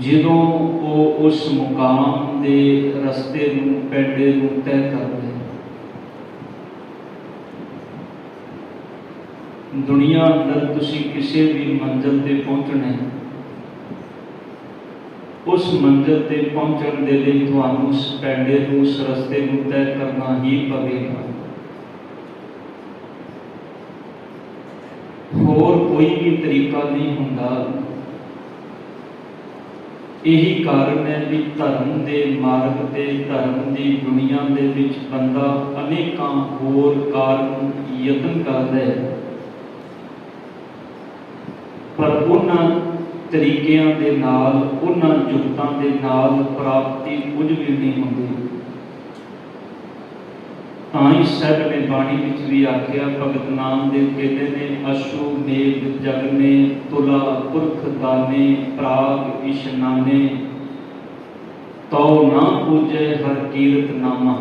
ਜਦੋਂ ਉਹ ਉਸ ਮੁਕਾਮ ਦੇ ਰਸਤੇ ਨੂੰ ਪੈਂਡੇ ਨੂੰ ਤੈਅ ਕਰਦੇ। ਦੁਨੀਆ ਅੰਦਰ ਤੁਸੀਂ ਕਿਸੇ ਵੀ ਮੰਜ਼ਿਲ ਤੇ ਪਹੁੰਚਣਾ ਹੈ, ਉਸ ਮੰਜ਼ਿਲ ਤੇ ਪਹੁੰਚਣ ਦੇ ਲਈ ਤੁਹਾਨੂੰ ਉਸ ਪੈਂਡੇ ਨੂੰ, ਉਸ ਰਸਤੇ ਨੂੰ ਤੈਅ ਕਰਨਾ ਹੀ ਪਵੇਗਾ। ਹੋਰ ਕੋਈ ਵੀ ਤਰੀਕਾ ਨਹੀਂ ਹੁੰਦਾ। ਇਹੀ ਕਾਰਨ ਹੈ ਵੀ ਧਰਮ ਦੇ ਮਾਰਗ ਤੇ, ਧਰਮ ਦੀ ਦੁਨੀਆ ਦੇ ਵਿੱਚ ਬੰਦਾ ਅਨੇਕਾਂ ਹੋਰ ਕਾਰਨ ਯਤਨ ਕਰਦਾ ਹੈ, ਪਰ ਉਹਨਾਂ ਤਰੀਕਿਆਂ ਦੇ ਨਾਲ, ਉਹਨਾਂ ਜੁਗਤਾਂ ਦੇ ਨਾਲ ਪ੍ਰਾਪਤੀ ਕੁਝ ਵੀ ਨਹੀਂ ਹੁੰਦੀ। ਤਾਂ ਹੀ ਸਾਹਿਬ ਨੇ ਬਾਣੀ ਵਿੱਚ ਵੀ ਆਖਿਆ, ਭਗਤ ਨਾਮਦੇਵ ਕਹਿੰਦੇ ਨੇ, ਅਸ਼ੂ ਮੇਘ ਜਗਨੇ ਤੁਲਾ ਪੁਰਖ ਦਾਨੇ, ਪ੍ਰਾਗ ਇਸ਼ਨਾਨੇ ਤਉ ਨਾ ਪੂਜੈ ਹਰ ਕੀਰਤ ਨਾਮਾ।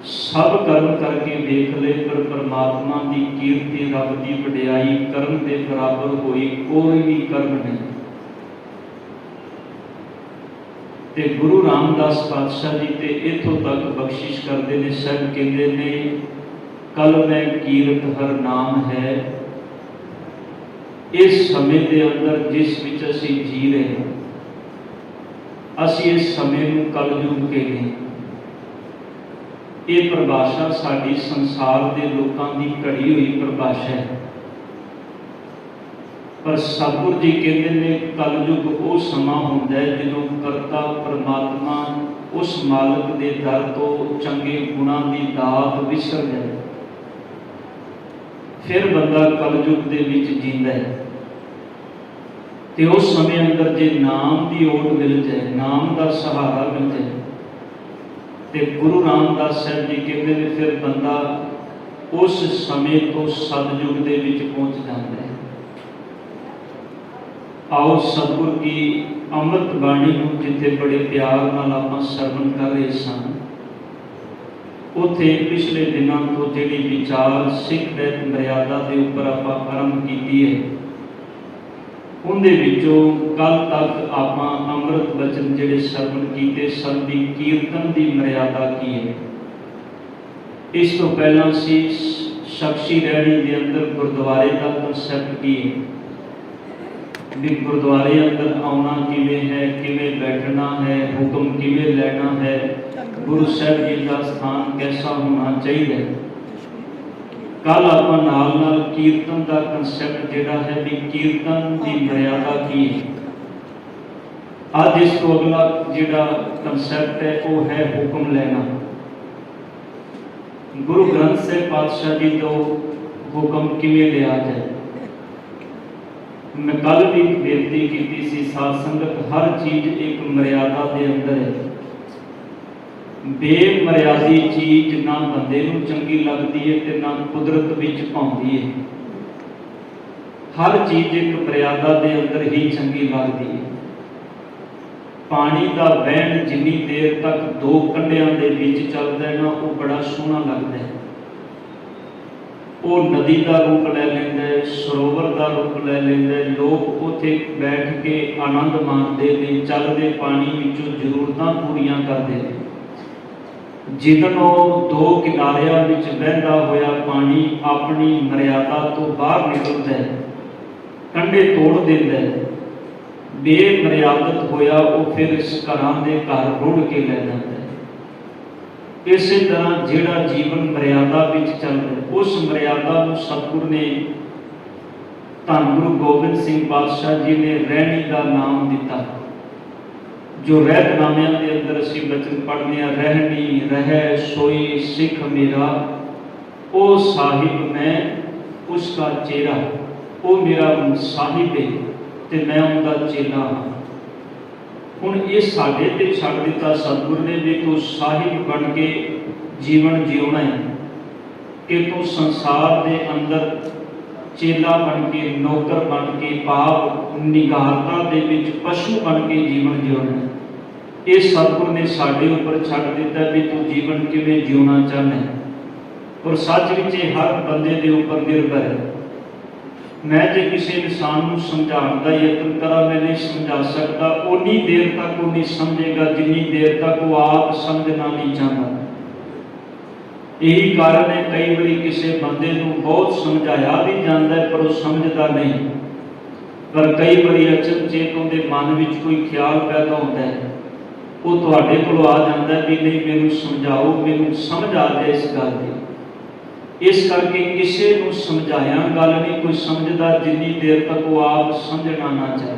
ਸਭ ਕਰਮ ਕਰਕੇ ਵੇਖ ਲਏ, ਪਰ ਪਰਮਾਤਮਾ ਦੀ ਕੀਰਤੀ, ਰੱਬ ਦੀ ਵਡਿਆਈ ਕਰਨ ਦੇ ਬਰਾਬਰ ਹੋਈ ਕੋਈ ਵੀ ਕਰਮ ਨਹੀਂ। ਤੇ ਗੁਰੂ ਰਾਮਦਾਸ ਪਾਤਸ਼ਾਹ ਜੀ ਤੇ ਇੱਥੋਂ ਤੱਕ ਬਖਸ਼ਿਸ਼ ਕਰਦੇ ਨੇ, ਸਾਹਿਬ ਕਹਿੰਦੇ ਨੇ, ਕਲ ਮੈਂ ਕੀਰਤ ਹਰ ਨਾਮ ਹੈ। ਇਸ ਸਮੇਂ ਦੇ ਅੰਦਰ ਜਿਸ ਵਿੱਚ ਅਸੀਂ ਜੀ ਰਹੇ ਹਾਂ, ਅਸੀਂ ਇਸ ਸਮੇਂ ਨੂੰ ਕਲਯੁਗ ਕਹਿੰਦੇ। ਇਹ ਪਰਿਭਾਸ਼ਾ ਸਾਡੀ ਸੰਸਾਰ ਦੇ ਲੋਕਾਂ ਦੀ ਘੜੀ ਹੋਈ ਪਰਿਭਾਸ਼ਾ ਹੈ, ਪਰ ਸਤਿਗੁਰੂ ਜੀ ਕਹਿੰਦੇ ਨੇ, ਕਲਯੁਗ ਉਹ ਸਮਾਂ ਹੁੰਦਾ ਹੈ ਜਦੋਂ ਕਰਤਾ ਪਰਮਾਤਮਾ ਉਸ ਮਾਲਕ ਦੇ ਦਰ ਤੋਂ ਚੰਗੇ ਗੁਣਾਂ ਦੀ ਦਾਤ ਵਿਸਰ ਜਾਏ। ਫਿਰ ਬੰਦਾ ਕਲਯੁਗ ਦੇ ਵਿੱਚ ਜੀਂਦਾ ਹੈ ਤੇ ਉਸ ਸਮੇਂ ਅੰਦਰ ਜੇ ਨਾਮ ਦੀ ਓਟ ਮਿਲ ਜਾਏ, ਨਾਮ ਦਾ ਸਹਾਰਾ ਮਿਲ ਜਾਏ, ਤੇ ਗੁਰੂ ਰਾਮਦਾਸ ਸਾਹਿਬ ਜੀ ਕਹਿੰਦੇ ਨੇ, ਫਿਰ ਬੰਦਾ ਉਸ ਸਮੇਂ ਤੋਂ ਸਤਿਯੁਗ ਦੇ ਵਿੱਚ ਪਹੁੰਚ ਜਾਂਦਾ ਹੈ। ਆਓ ਸਤਿਗੁਰ ਕੀ ਅੰਮ੍ਰਿਤ ਬਾਣੀ ਨੂੰ ਜਿੱਥੇ ਬੜੇ ਪਿਆਰ ਨਾਲ ਆਪਾਂ ਸਰਵਣ ਕਰ ਰਹੇ ਸਾਂ, ਉੱਥੇ ਪਿਛਲੇ ਦਿਨਾਂ ਤੋਂ ਜਿਹੜੀ ਵਿਚਾਰ ਸਿੱਖ ਰਹਿਤ ਮਰਿਆਦਾ ਦੇ ਉੱਪਰ ਆਪਾਂ ਆਰੰਭ ਕੀਤੀ ਹੈ, ਉਹਦੇ ਵਿੱਚੋਂ ਕੱਲ ਤੱਕ ਆਪਾਂ ਅੰਮ੍ਰਿਤ ਬਚਨ ਜਿਹੜੇ ਸਰਵਣ ਕੀਤੇ ਸਨ ਵੀ ਕੀਰਤਨ ਦੀ ਮਰਿਆਦਾ ਕੀ ਹੈ। ਇਸ ਤੋਂ ਪਹਿਲਾਂ ਅਸੀਂ ਸ਼ਖਸੀ ਰਹਿਣੀ ਦੇ ਅੰਦਰ ਗੁਰਦੁਆਰੇ ਦਾ ਕਨਸੈਪਟ ਕੀ ਹੈ, ਵੀ ਗੁਰਦੁਆਰੇ ਅੰਦਰ ਆਉਣਾ ਕਿਵੇਂ ਹੈ, ਕਿਵੇਂ ਬੈਠਣਾ ਹੈ, ਹੁਕਮ ਕਿਵੇਂ ਲੈਣਾ ਹੈ, ਗੁਰੂ ਸਾਹਿਬ ਜੀ ਦਾ ਸਥਾਨ ਕੈਸਾ ਹੋਣਾ ਚਾਹੀਦਾ ਹੈ। ਕੱਲ ਆਪਾਂ ਨਾਲ ਕੀਰਤਨ ਦਾ ਕਨਸੈਪਟ ਜਿਹੜਾ ਹੈ ਵੀ ਕੀਰਤਨ ਦੀ ਮਰਿਆਦਾ ਕੀ ਹੈ। ਅੱਜ ਇਸ ਤੋਂ ਅਗਲਾ ਜਿਹੜਾ ਕਨਸੈਪਟ ਹੈ ਉਹ ਹੈ ਹੁਕਮ ਲੈਣਾ। ਗੁਰੂ ਗ੍ਰੰਥ ਸਾਹਿਬ ਪਾਤਸ਼ਾਹ ਜੀ ਤੋਂ ਹੁਕਮ ਕਿਵੇਂ ਲਿਆ ਜਾਏ। ਮੈਂ ਕੱਲ ਵੀ ਬੇਨਤੀ ਕੀਤੀ ਸੀ, ਸਾਧ ਸੰਗਤ, ਹਰ ਚੀਜ਼ ਇੱਕ ਮਰਿਆਦਾ ਦੇ ਅੰਦਰ ਹੈ। ਬੇਮਰਿਆਦੀ ਚੀਜ਼ ਨਾ ਬੰਦੇ ਨੂੰ ਚੰਗੀ ਲੱਗਦੀ ਹੈ ਤੇ ਨਾ ਕੁਦਰਤ ਵਿੱਚ ਪਾਉਂਦੀ ਹੈ। ਹਰ ਚੀਜ਼ ਇੱਕ ਮਰਿਆਦਾ ਦੇ ਅੰਦਰ ਹੀ ਚੰਗੀ ਲੱਗਦੀ ਹੈ। ਪਾਣੀ ਦਾ ਵਹਿਣ ਜਿੰਨੀ ਦੇਰ ਤੱਕ ਦੋ ਕੰਢਿਆਂ ਦੇ ਵਿੱਚ ਚੱਲਦਾ ਹੈ ਨਾ, ਉਹ ਬੜਾ ਸੋਹਣਾ ਲੱਗਦਾ ਹੈ। ਉਹ ਨਦੀ ਦਾ ਰੂਪ ਲੈ ਲੈਂਦਾ ਹੈ, ਸਰੋਵਰ ਦਾ ਰੂਪ ਲੈ ਲੈਂਦਾ ਹੈ। ਲੋਕ ਉੱਥੇ ਬੈਠ ਕੇ ਆਨੰਦ ਮਾਣਦੇ ਨੇ, ਚੱਲਦੇ ਪਾਣੀ ਵਿੱਚੋਂ ਜ਼ਰੂਰਤਾਂ ਪੂਰੀਆਂ ਕਰਦੇ ਨੇ। ਜਿੱਦਣ ਉਹ ਦੋ ਕਿਨਾਰਿਆਂ ਵਿੱਚ ਵਹਿੰਦਾ ਹੋਇਆ ਪਾਣੀ ਆਪਣੀ ਮਰਿਆਦਾ ਤੋਂ ਬਾਹਰ ਨਿਕਲਦਾ ਹੈ, ਕੰਢੇ ਤੋੜ ਦਿੰਦਾ ਹੈ, ਬੇਮਰਿਆਦਤ ਹੋਇਆ ਉਹ ਫਿਰ ਇਸ ਘਰਾਂ ਦੇ ਘਰ ਰੁੜ ਕੇ ਲੈ ਜਾਂਦਾ ਹੈ। ਇਸੇ ਤਰ੍ਹਾਂ ਜਿਹੜਾ ਜੀਵਨ ਮਰਿਆਦਾ ਵਿੱਚ ਚੱਲਦਾ, ਉਸ ਮਰਿਆਦਾ ਨੂੰ ਸਤਿਗੁਰ ਨੇ, ਧੰਨ ਗੁਰੂ ਗੋਬਿੰਦ ਸਿੰਘ ਪਾਤਸ਼ਾਹ ਜੀ ਨੇ ਰਹਿਣੀ ਦਾ ਨਾਮ ਦਿੱਤਾ। ਜੋ ਰਹਿਤਨਾਮਿਆਂ ਦੇ ਅੰਦਰ ਅਸੀਂ ਬਚਨ ਪੜ੍ਹਦੇ ਹਾਂ, ਰਹਿਣੀ ਰਹਿ ਸੋਈ ਸਿੱਖ ਮੇਰਾ, ਉਹ ਸਾਹਿਬ ਮੈਂ ਉਸਕਾ ਚੇਰਾ। ਉਹ ਮੇਰਾ ਸਾਹਿਬ ਹੈ ਤੇ ਮੈਂ ਉਹਦਾ ਚੇਲਾ ਹਾਂ। ਹੁਣ ਇਹ ਸਾਡੇ ਤੇ ਛੱਡ ਦਿੱਤਾ ਸਤਿਗੁਰ ਨੇ ਵੀ ਤੂੰ ਸਾਹਿਬ ਬਣ ਕੇ ਜੀਵਨ ਜਿਉਣਾ ਹੈ, ਕਿ ਤੂੰ ਸੰਸਾਰ ਦੇ ਅੰਦਰ ਚੇਲਾ ਬਣ ਕੇ, ਨੌਕਰ ਬਣ ਕੇ, ਪਾਪ ਨਿਗਾਰਤਾ ਦੇ ਵਿੱਚ ਪਸ਼ੂ ਬਣ ਕੇ ਜੀਵਨ ਜਿਉਣਾ। ਇਹ ਸਤਿਗੁਰ ਨੇ ਸਾਡੇ ਉੱਪਰ ਛੱਡ ਦਿੱਤਾ ਵੀ ਤੂੰ ਜੀਵਨ ਕਿਵੇਂ ਜਿਉਣਾ ਚਾਹੁੰਦਾ ਹੈ। ਔਰ ਸੱਚ ਵਿੱਚ ਇਹ ਹਰ ਬੰਦੇ ਦੇ ਉੱਪਰ ਨਿਰਭਰ ਹੈ। मैं जो किसी इंसान को समझाने का यत्न करा मैं नहीं समझा सकता, उन्नी देर तक वो नहीं समझेगा जिन्नी देर तक वो आप समझना नहीं चाहता। यही कारण है कई बार किसी बंदे को बहुत समझाया भी जाता है पर वो समझता नहीं। पर कई बार अचनचेत उनके मन में कोई ख्याल पैदा होता है, वो तुहाडे कोल आ जाता है भी नहीं मैनू समझाओ, मैनू समझ आ जाए इस गल की। इस करके किसी को समझाया गल नहीं कोई समझदा जिन्नी देर तक वो आप समझना ना चाहे।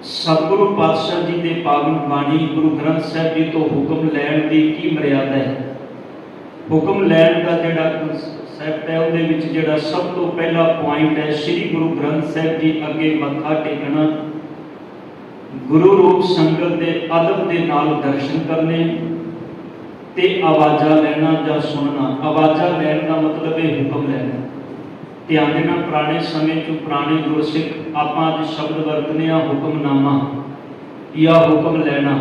सतगुरु पातशाह जी के पावन बाणी गुरु ग्रंथ साहब जी तो हुक्म लैण की की मर्यादा है। हुक्म लैण का जिहड़ा कंसैप्ट है उहदे विच जिहड़ा सब तो पहला पॉइंट है श्री गुरु ग्रंथ साहब जी अगे मत्था टेकना, गुरु रूप संगत के अदब के नाल दर्शन करने ते आवाज़ा लेना या सुनना। आवाज़ा लैन का मतलब है हुक्म लेना। ध्यान देना पुराने समय चो पुराने गुरसिख आप शब्द वरतने हुक्मनामा या हुक्म लेना।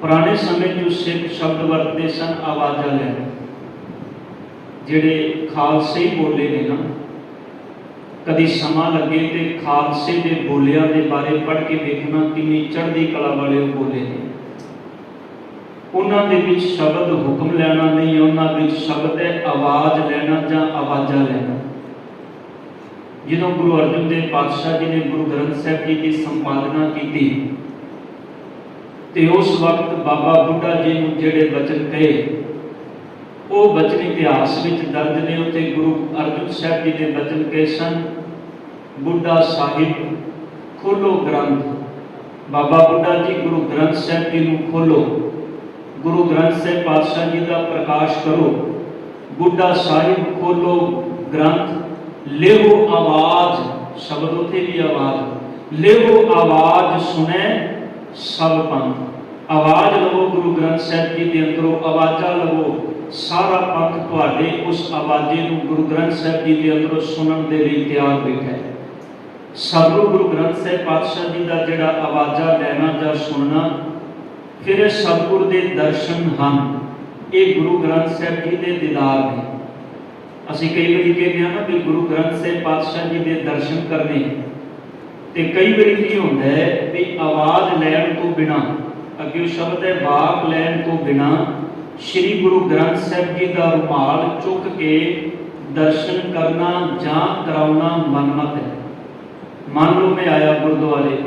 पुराने समय चो सिख शब्द वरतते सन आवाज़ा लेना। जिहड़े खालसे बोले ने ना, कभी समा लगे तो खालसे के बोलियां के बारे पढ़ के देखना कितनी चढ़ती कला वाले बोले ने। उन्होंने विच शब्द हुक्म लेना नहीं, उन्होंने शब्द है आवाज़ लेना या आवाज़ा लेना। जो गुरु अर्जन देव पातशाह जी ने गुरु ग्रंथ साहब जी की संपादना की तो उस वक्त बाबा बुढ़ा जी ने जेड़े वचन कहे वो वचन इतिहास में दर्ज ने। उत्ते गुरु अर्जन साहब जी ने वचन कहे सन, बुढ़ा साहिब खोलो ग्रंथ। बाबा बुढ़ा जी गुरु ग्रंथ साहब जी को खोलो, गुरु ग्रंथ साहब पातशाह जी का प्रकाश करो। बुढ़ा साहिब खोलो ग्रंथ, लेहो आवाज, शब्द उथे भी आवाज, लेहो आवाज सुने सब पंथ। आवाज लवो गुरु ग्रंथ साहब जी के अंदरों, आवाजा लवो सारा पंथ तुहाडे उस आवाजे को गुरु ग्रंथ साहब जी के अंदरों सुनने के लिए तैयार बैठा है। सतगुरु गुरु ग्रंथ साहब पातशाह जी का जिहड़ा आवाजा लेना या सुनना, फिर सतगुरु के दर्शन हैं। ये गुरु ग्रंथ साहब जी के दीदार ने। असीं कई बार कहते हैं ना भी गुरु ग्रंथ साहब पातशाह जी के दर्शन करने, तो कई बार की होता है भी आवाज़ लैन तो बिना, अगे शब्द है वाक लैन तो बिना श्री गुरु ग्रंथ साहब जी का रुमाल चुक के दर्शन करना जां कराना मनमत है। मान लो मैं आया गुरुद्वारे,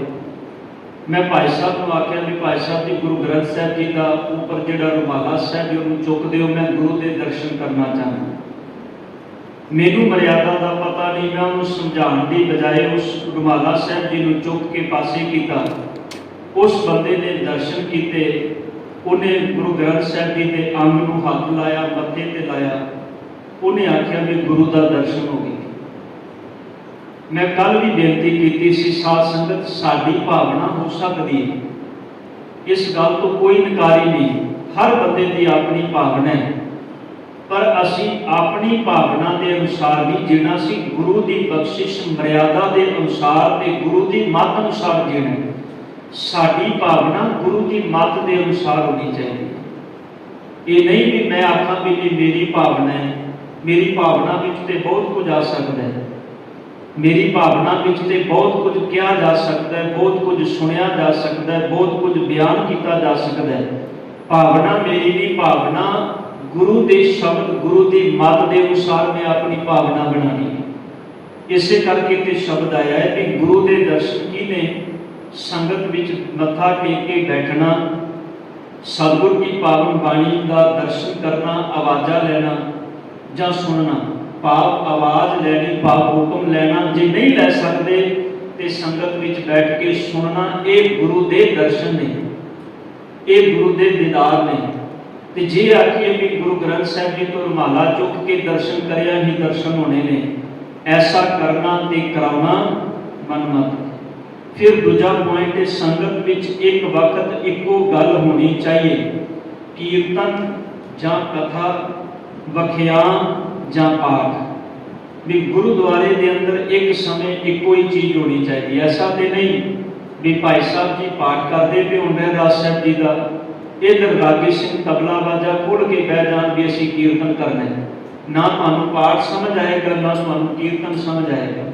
मैं भाई साहब को आख्या भी भाई साहब जी गुरु ग्रंथ साहब जी का ऊपर जिहड़ा रुमाला साहब जी उन्होंने चुक दिओ, मैं गुरु के दर्शन करना चाहता। मैनू मर्यादा का पता नहीं, मैं उन्होंने समझाने की बजाय उस रुमाला साहब जी को चुक के पासे किया। उस बंदे ने दर्शन किए, उन्हें गुरु ग्रंथ साहब जी के अंग को हाथ लाया, मत्थे ते लाया, उन्हें आख्या भी गुरु का दर्शन हो गया। मैं कल भी बेनती की सी साध संगत, साडी भावना हो सकती है, इस गल तो कोई नकारी नहीं। हर बंदे की अपनी भावना है, पर असी अपनी भावना के अनुसार नहीं जीना, सी गुरु की बख्शिश मर्यादा के अनुसार ते गुरु की मत अनुसार जीना। साडी भावना गुरु की मत के अनुसार होनी चाहिए। ये नहीं कि मैं आखा भी नहीं मेरी भावना है, मेरी भावना में तो बहुत कुछ आ सकता है, मेरी भावना में तो बहुत कुछ कहा जा सकता है, बहुत कुछ सुनिया जा सकता है, बहुत कुछ बयान किया जा सकता है। भावना मेरी नहीं, भावना गुरु के शब्द गुरु की मत के अनुसार मैं अपनी भावना बनानी। इसे करके तो शब्द आया है कि गुरु के दर्शन की ने संगत विच मत्था टेक के बैठना, सतगुरु की पावन बाणी का दर्शन करना, आवाज़ा लेना या सुनना। पाप आवाज़ लैनी, पाप हुक्म लेना, जे नहीं लै सकते तो संगत विच बैठ के सुनना। ये गुरु के दर्शन ने, ये गुरु के दीदार ने। तो जे आखिए भी गुरु ग्रंथ साहब जी तो रुमाला चुक के दर्शन करिया ही दर्शन होने ने, ऐसा करना ते कराना मनमत। फिर दूजा पॉइंट है संगत विच एक वक्त इको गल होनी चाहिए, कीर्तन जां कथा, वख्यान जां पाठ। भी गुरुद्वारे के अंदर एक समय एको ही चीज़ होनी चाहिए। ऐसा तो नहीं भी भाई साहब जी पाठ करते पे होंगे रहरास साहब जी का, इधर रागी सिंह तबला बाजा खोल के बह जान भी असी कीर्तन करना है। ना तुहानूं पाठ समझ आएगा, ना तुहानूं कीर्तन समझ आएगा।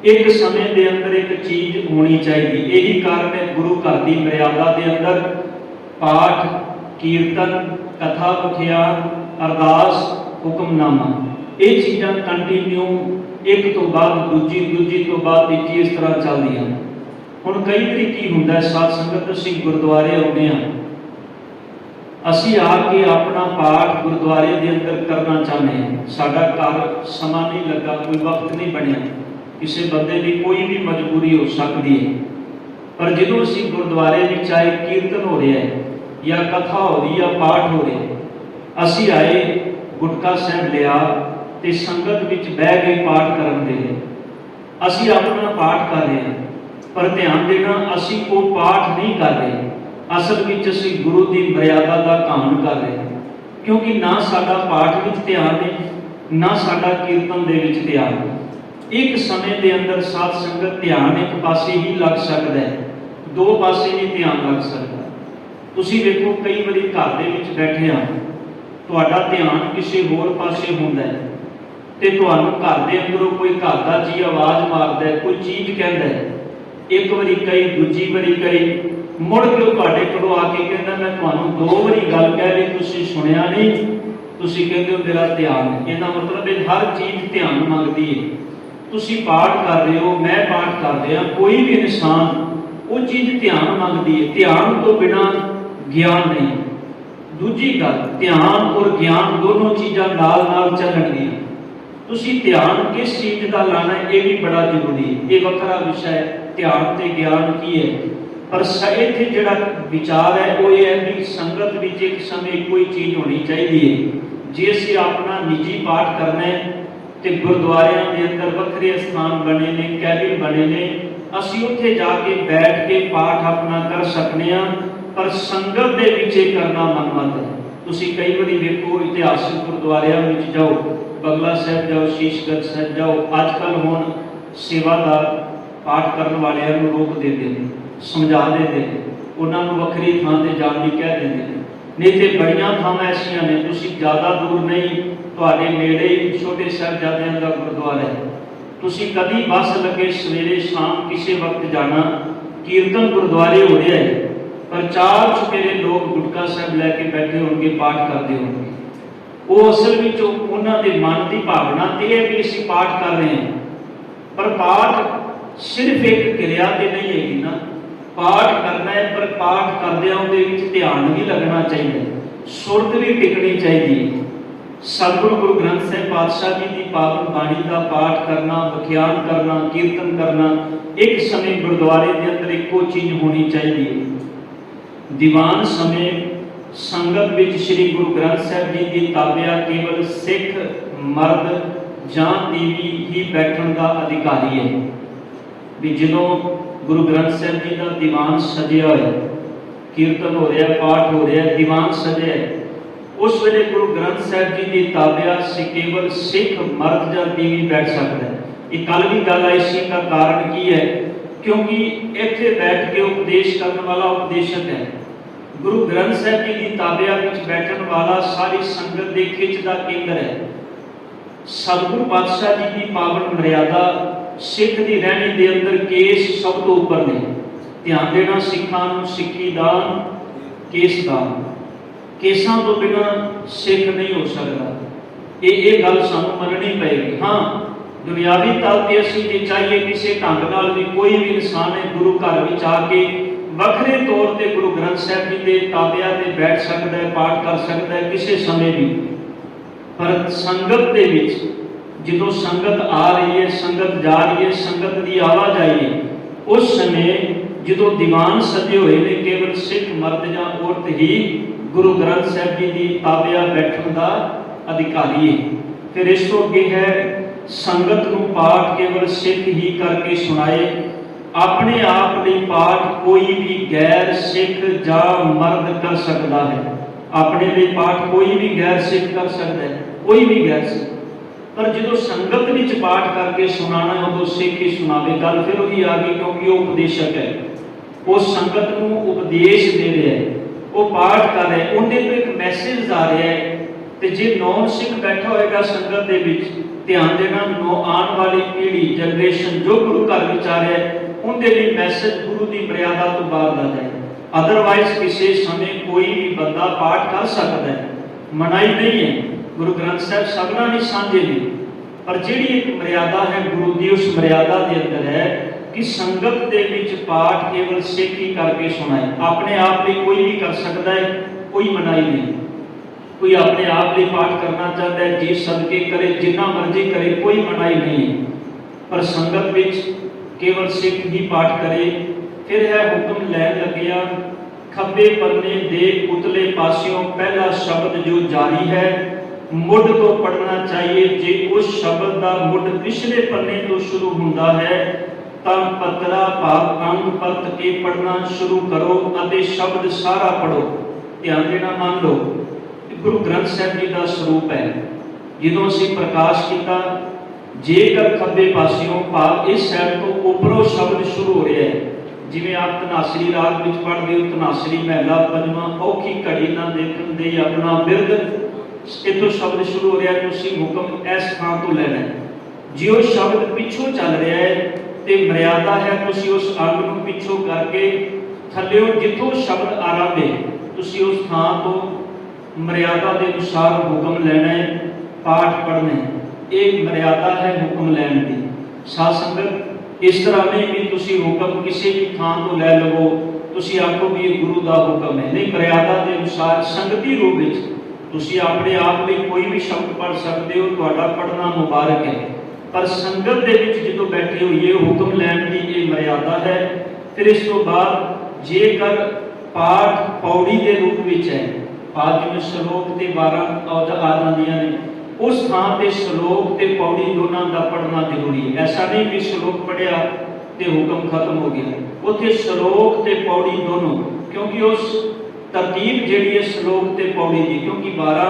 एक समय के अंदर एक चीज़ होनी चाहिए। यही कारण है गुरु घर की मर्यादा के अंदर पाठ, कीर्तन, कथा बखियान, अरदास, हुक्मनामा, ये चीज़ां कंटिन्यू एक तो बाद दूजी, दूजी तो बाद तीजी, इस तरह चलदियां। हुण कई बारी की हुंदा है, साध संगत असीं गुरुद्वारे आउंदे हां, असीं आके अपना पाठ गुरुद्वारे के अंदर करना चाहते हैं, साडा घर समा नहीं लगा, कोई वक्त नहीं बनया, किसी बंदे की कोई भी मजबूरी हो सकती है। पर जो असीं गुरुद्वारे में चाहे कीर्तन हो रहा है या कथा हो रही या पाठ हो रहा है, असीं आए गुटका साहब लिया तो संगत विच बह के पाठ करन दे, असीं अपना पाठ कर रहे हैं, पर ध्यान देना असीं वो पाठ नहीं कर रहे, असल में असीं गुरु की मर्यादा का घाण कर रहे हैं। क्योंकि ना साडा पाठ विच ध्यान है, ना साडा कीर्तन दे विच ध्यान है। एक समय के अंदर साध संगत ध्यान एक पासे ही लग सकता है, दो पासे नहीं ध्यान लग सकता। तुसीं देखो कई बारी घर दे विच बैठे आ, तुहाडा ध्यान किसी होर पासे हुंदा है ते तुहानूं घर दे अंदरों कोई घर दा जी आवाज़ मारदा है, कोई चीज़ कहंदा है, एक बारी कई, दूजी बारी कई, मुड़ के तुहाडे कोलों आके कहंदा मैं तुहानूं दो बारी गल कह रही, तुसीं सुनिया नहीं, तुसीं कहंदे हो मेरा ध्यान है। इहदा मतलब है हर चीज़ ध्यान मंगदी है। तुसीं पाठ कर रहे हो, मैं पाठ कर रहा, कोई भी इंसान वो चीज़ ध्यान मंगदी है। ध्यान तो बिना ज्ञान नहीं। दूजी गल, ध्यान और ज्ञान दोनों चीज़ां नाल नाल चलणगियां। तुसीं ध्यान किस चीज़ का लाना है, ये भी बड़ा जरूरी है, ये वखरा विषय है, ध्यान ते ज्ञान की है। पर इत्थे जिहड़ा विचार है वो ये है कि संगत विच एक समय कोई चीज़ होनी चाहिए। जे असीं अपना निजी पाठ करना है तो गुरुद्वारियां के अंदर वखरे स्थान बने ने, कैबिन बने ने, असीं उत्थे जाके बैठ के पाठ अपना कर सकते हैं, पर संगत दे विच करना मनमत है। तुसीं कई बारी वेखो इतिहासिक गुरुद्वारियां विच जाओ, बंगला साहिब जाओ, शीशगढ़ साहिब जाओ, अजकल हुण सेवादार पाठ करने वालियां नूं रोक देंदे ने, समझा देंदे ने, उन्हां नूं वखरी थां ते जाण लई कह देंदे ने। नहीं तो बड़ियां थावां ऐसियां ने, तुसीं ज़्यादा दूर नहीं, तुहाडे नेड़े ही छोटे साहिबजादियां दा गुरुद्वारा है, तुसीं कदी बस लगे सवेरे शाम किसी वक्त जाना, कीर्तन गुरुद्वारे हो रहा है, पर चार चुफेरे लोग गुटका साहब लैके बैठे होंगे, पाठ करते होंगे। वो असल में उन्होंने मन की भावना तो है कि असीं पाठ कर रहे हैं, पर पाठ सिर्फ एक क्रिया तो नहीं है ना, पाठ करना है, पर पाठ करदिआं उहदे विच ध्यान भी लगना चाहिए, सुरत भी टिकनी चाहिए। सतगुरु गुरु ग्रंथ साहिब पातशाह जी की पावन बाणी का पाठ करना, बख्यान करना, कीर्तन करना, एक समय गुरुद्वारे के अंदर एको चीज़ होनी चाहिए। दीवान समय संगत विच श्री गुरु ग्रंथ साहिब जी की ताबिया केवल सिख मर्द जां देवी ही बैठण का अधिकारी है। भी जो गुरु ग्रंथ साहिब जी का दीवान सजिया है, कीर्तन हो रहा है, पाठ हो रहा है, दीवान सजिया है, उस वेले गुरु ग्रंथ साहिब जी की ताबिया से केवल सिख मर्द जां देवी बैठ सकता है। ये कल भी गल आई, इसी का कारण की है, क्योंकि इत्थे बैठ के उपदेश करने वाला उपदेशक है। गुरु ग्रंथ साहिब जी की ताबिया विच बैठण वाला सारी संगत दे खिच दा केंद्र है। सतगुरु पातशाह जी की पावन मर्यादा सिख की रहनी के अंदर केस सब तो उपर ने। ध्यान देना, सिखां नूं सिक्खी दान, केस दान, केसां तो बिना सिख नहीं हो सकता। ये गल सानूं मननी पएगी। हाँ, दुनियावी तौर पर असीं जे चाहिए किसी ढंग नाल भी कोई भी इंसान है गुरु घर विच आके वखरे तौर पर गुरु ग्रंथ साहिब जी के ताबिया ते बैठ सकता है, पाठ कर सकता है किसी समय भी। पर संगत दे विच जो संगत आ रही है, संगत जा रही है, संगत की आवाजाई है, उस समय जो दीवान सजे हुए ने केवल सिख मर्द या औरत ही गुरु ग्रंथ साहिब जी की ताबिया बैठने का अधिकारी है। फिर इस तो अगे है, संगत को पाठ केवल सिख ही करके सुनाए, अपने आप लिए पाठ कोई भी गैर सिख या मर्द कर सकता है। अपने लिए पाठ कोई भी गैर सिख कर सकता है, कोई भी गैर सिख। पर जो संगत विच पाठ करके सुनाना उदों सिख ही सुनावे। गल फिर वही आ गई, क्योंकि वो उपदेशक है, वो संगत को उपदेश दे रहा है, वो पाठ कर रहा है, उन्हें तो एक मैसेज आ रहा है ਤੇ ਜੇ ਨੌਨ ਸਿੱਖ ਬੈਠਾ ਹੋਏਗਾ ਸੰਗਤ ਦੇ ਵਿੱਚ, ਧਿਆਨ ਦੇਣਾ, ਆਉਣ ਵਾਲੀ ਪੀੜ੍ਹੀ, ਜਨਰੇਸ਼ਨ ਜੋ ਗੁਰੂ ਘਰ ਵਿੱਚ ਆ ਰਿਹਾ ਹੈ, ਉਹਦੇ ਲਈ ਮੈਸੇਜ ਗੁਰੂ ਦੀ ਮਰਿਆਦਾ ਤੋਂ ਬਾਹਰ ਨਾ ਜਾਏ। ਅਦਰਵਾਈਜ਼ ਕਿਸੇ ਸਮੇਂ ਕੋਈ ਵੀ ਬੰਦਾ ਪਾਠ ਕਰ ਸਕਦਾ ਹੈ, ਮਨਾਹੀ ਨਹੀਂ ਹੈ। ਗੁਰੂ ਗ੍ਰੰਥ ਸਾਹਿਬ ਸਭਨਾਂ ਲਈ ਸਾਂਝੇ ਨੇ, ਪਰ ਜਿਹੜੀ ਇੱਕ ਮਰਿਆਦਾ ਹੈ ਗੁਰੂ ਦੀ, ਉਸ ਮਰਿਆਦਾ ਦੇ ਅੰਦਰ ਹੈ ਕਿ ਸੰਗਤ ਦੇ ਵਿੱਚ ਪਾਠ ਕੇਵਲ ਸਿੱਖ ਹੀ ਕਰਕੇ ਸੁਣਾਏ। ਆਪਣੇ ਆਪ ਲਈ ਕੋਈ ਵੀ ਕਰ ਸਕਦਾ ਹੈ, ਕੋਈ ਮਨਾਹੀ ਨਹੀਂ। ਕੋਈ ਆਪਣੇ ਆਪ ਲਈ ਪਾਠ ਕਰਨਾ ਚਾਹੁੰਦਾ ਹੈ, ਜੀ ਸਦਕੇ ਕਰੇ, ਜਿੰਨਾ ਮਰਜ਼ੀ ਕਰੇ, ਕੋਈ ਮਨਾਹੀ ਨਹੀਂ ਹੈ, ਪਰ ਸੰਗਤ ਵਿੱਚ ਕੇਵਲ ਸਿੱਖ ਹੀ ਪਾਠ ਕਰੇ। ਫਿਰ ਹੈ ਹੁਕਮ ਲੈਣ ਲੱਗਿਆ, ਖੱਬੇ ਪੰਨੇ ਦੇ ਉਤਲੇ ਪਾਸਿਓਂ ਪਹਿਲਾ ਸ਼ਬਦ ਜੋ ਜਾਰੀ ਹੈ, ਮੁੱਢ ਤੋਂ ਪੜ੍ਹਨਾ ਚਾਹੀਏ। ਜੇ ਉਸ ਸ਼ਬਦ ਦਾ ਮੁੱਢ ਪਿਛਲੇ ਪੰਨੇ ਤੋਂ ਸ਼ੁਰੂ ਹੁੰਦਾ ਹੈ ਤਾਂ ਪਤਰਾ ਭਾਵ ਅੰਗ ਪਰਤ ਕੇ ਪੜ੍ਹਨਾ ਸ਼ੁਰੂ ਕਰੋ ਅਤੇ ਸ਼ਬਦ ਸਾਰਾ ਪੜ੍ਹੋ। ਧਿਆਨ ਦੇਣਾ, ਮੰਨ ਲਓ ਗੁਰੂ ਗ੍ਰੰਥ ਸਾਹਿਬ ਜੀ ਦਾ ਸਰੂਪ ਹੈ। ਜਦੋਂ ਅਸੀਂ ਪ੍ਰਕਾਸ਼ ਕੀਤਾ, ਜੇਕਰ ਖੱਬੇ ਪਾਸਿਓਂ ਭਾਵ ਇਸ ਸਾਈਡ ਤੋਂ ਉੱਪਰੋਂ ਸ਼ਬਦ ਸ਼ੁਰੂ ਹੋ ਰਿਹਾ ਹੈ, ਜਿਵੇਂ ਆਪ ਧਨਾਸਰੀ ਰਾਗ ਵਿੱਚ ਪੜ੍ਹਦੇ ਹੋ, ਧਨਾਸਰੀ ਮਹਿਲਾ ਪੰਜਵਾਂ, ਔਖੀ ਘੜੀ ਨਾ ਦੇਖਣ ਦੇ ਆਪਣਾ ਬਿਰਦ, ਇੱਥੋਂ ਸ਼ਬਦ ਸ਼ੁਰੂ ਹੋ ਰਿਹਾ, ਤੁਸੀਂ ਹੁਕਮ ਇਸ ਥਾਂ ਤੋਂ ਲੈਣਾ ਹੈ। ਜੇ ਉਹ ਸ਼ਬਦ ਪਿੱਛੋਂ ਚੱਲ ਰਿਹਾ ਹੈ ਤੇ ਮਰਿਆਦਾ ਹੈ, ਤੁਸੀਂ ਉਸ ਅੰਗ ਨੂੰ ਪਿੱਛੋਂ ਕਰਕੇ ਥੱਲਿਓਂ ਜਿੱਥੋਂ ਸ਼ਬਦ ਆਰੰਭ ਹੈ, ਤੁਸੀਂ ਉਸ ਥਾਂ ਤੋਂ ਮਰਿਆਦਾ ਦੇ ਅਨੁਸਾਰ ਹੁਕਮ ਲੈਣਾ ਹੈ, ਪਾਠ ਪੜ੍ਹਨਾ ਹੈ। ਇਹ ਮਰਿਆਦਾ ਹੈ ਹੁਕਮ ਲੈਣ ਦੀ। ਸਾਧ ਸੰਗਤ, ਇਸ ਤਰ੍ਹਾਂ ਨਹੀਂ ਵੀ ਤੁਸੀਂ ਹੁਕਮ ਕਿਸੇ ਵੀ ਥਾਂ ਤੋਂ ਲੈ ਲਵੋ, ਤੁਸੀਂ ਆਖੋ ਵੀ ਇਹ ਗੁਰੂ ਦਾ ਹੁਕਮ ਹੈ। ਨਹੀਂ, ਮਰਿਆਦਾ ਦੇ ਅਨੁਸਾਰ ਸੰਗਤੀ ਰੂਪ ਵਿੱਚ ਤੁਸੀਂ ਆਪਣੇ ਆਪ ਲਈ ਕੋਈ ਵੀ ਸ਼ਬਦ ਪੜ੍ਹ ਸਕਦੇ ਹੋ, ਤੁਹਾਡਾ ਪੜ੍ਹਨਾ ਮੁਬਾਰਕ ਹੈ। ਪਰ ਸੰਗਤ ਦੇ ਵਿੱਚ ਜਦੋਂ ਬੈਠੇ ਹੋਈਏ, ਹੁਕਮ ਲੈਣ ਦੀ ਇਹ ਮਰਿਆਦਾ ਹੈ। ਫਿਰ ਇਸ ਤੋਂ ਬਾਅਦ ਜੇਕਰ ਪਾਠ ਪੌੜੀ ਦੇ ਰੂਪ ਵਿੱਚ ਹੈ, ਪਾਠ ਜਿਵੇਂ ਸ਼ਲੋਕ ਤੇ 12 ਆ ਜਾਂਦੀਆਂ ਨੇ, ਉਸ ਥਾਂ ਤੇ ਸ਼ਲੋਕ ਤੇ ਪੌੜੀ ਦੋਨਾਂ ਦਾ ਪੜ੍ਹਨਾ ਜ਼ਰੂਰੀ ਹੈ। ਐਸਾ ਨਹੀਂ ਵੀ ਸ਼ਲੋਕ ਪੜ੍ਹਿਆ ਤੇ ਹੁਕਮ ਖਤਮ ਹੋ ਗਿਆ, ਉੱਥੇ ਸ਼ਲੋਕ ਤੇ ਪੌੜੀ ਦੋਨੋਂ, ਕਿਉਂਕਿ ਉਸ ਤਰਤੀਬ ਜਿਹੜੀ ਹੈ ਸ਼ਲੋਕ ਤੇ ਪੌੜੀ ਦੀ, ਕਿਉਂਕਿ 12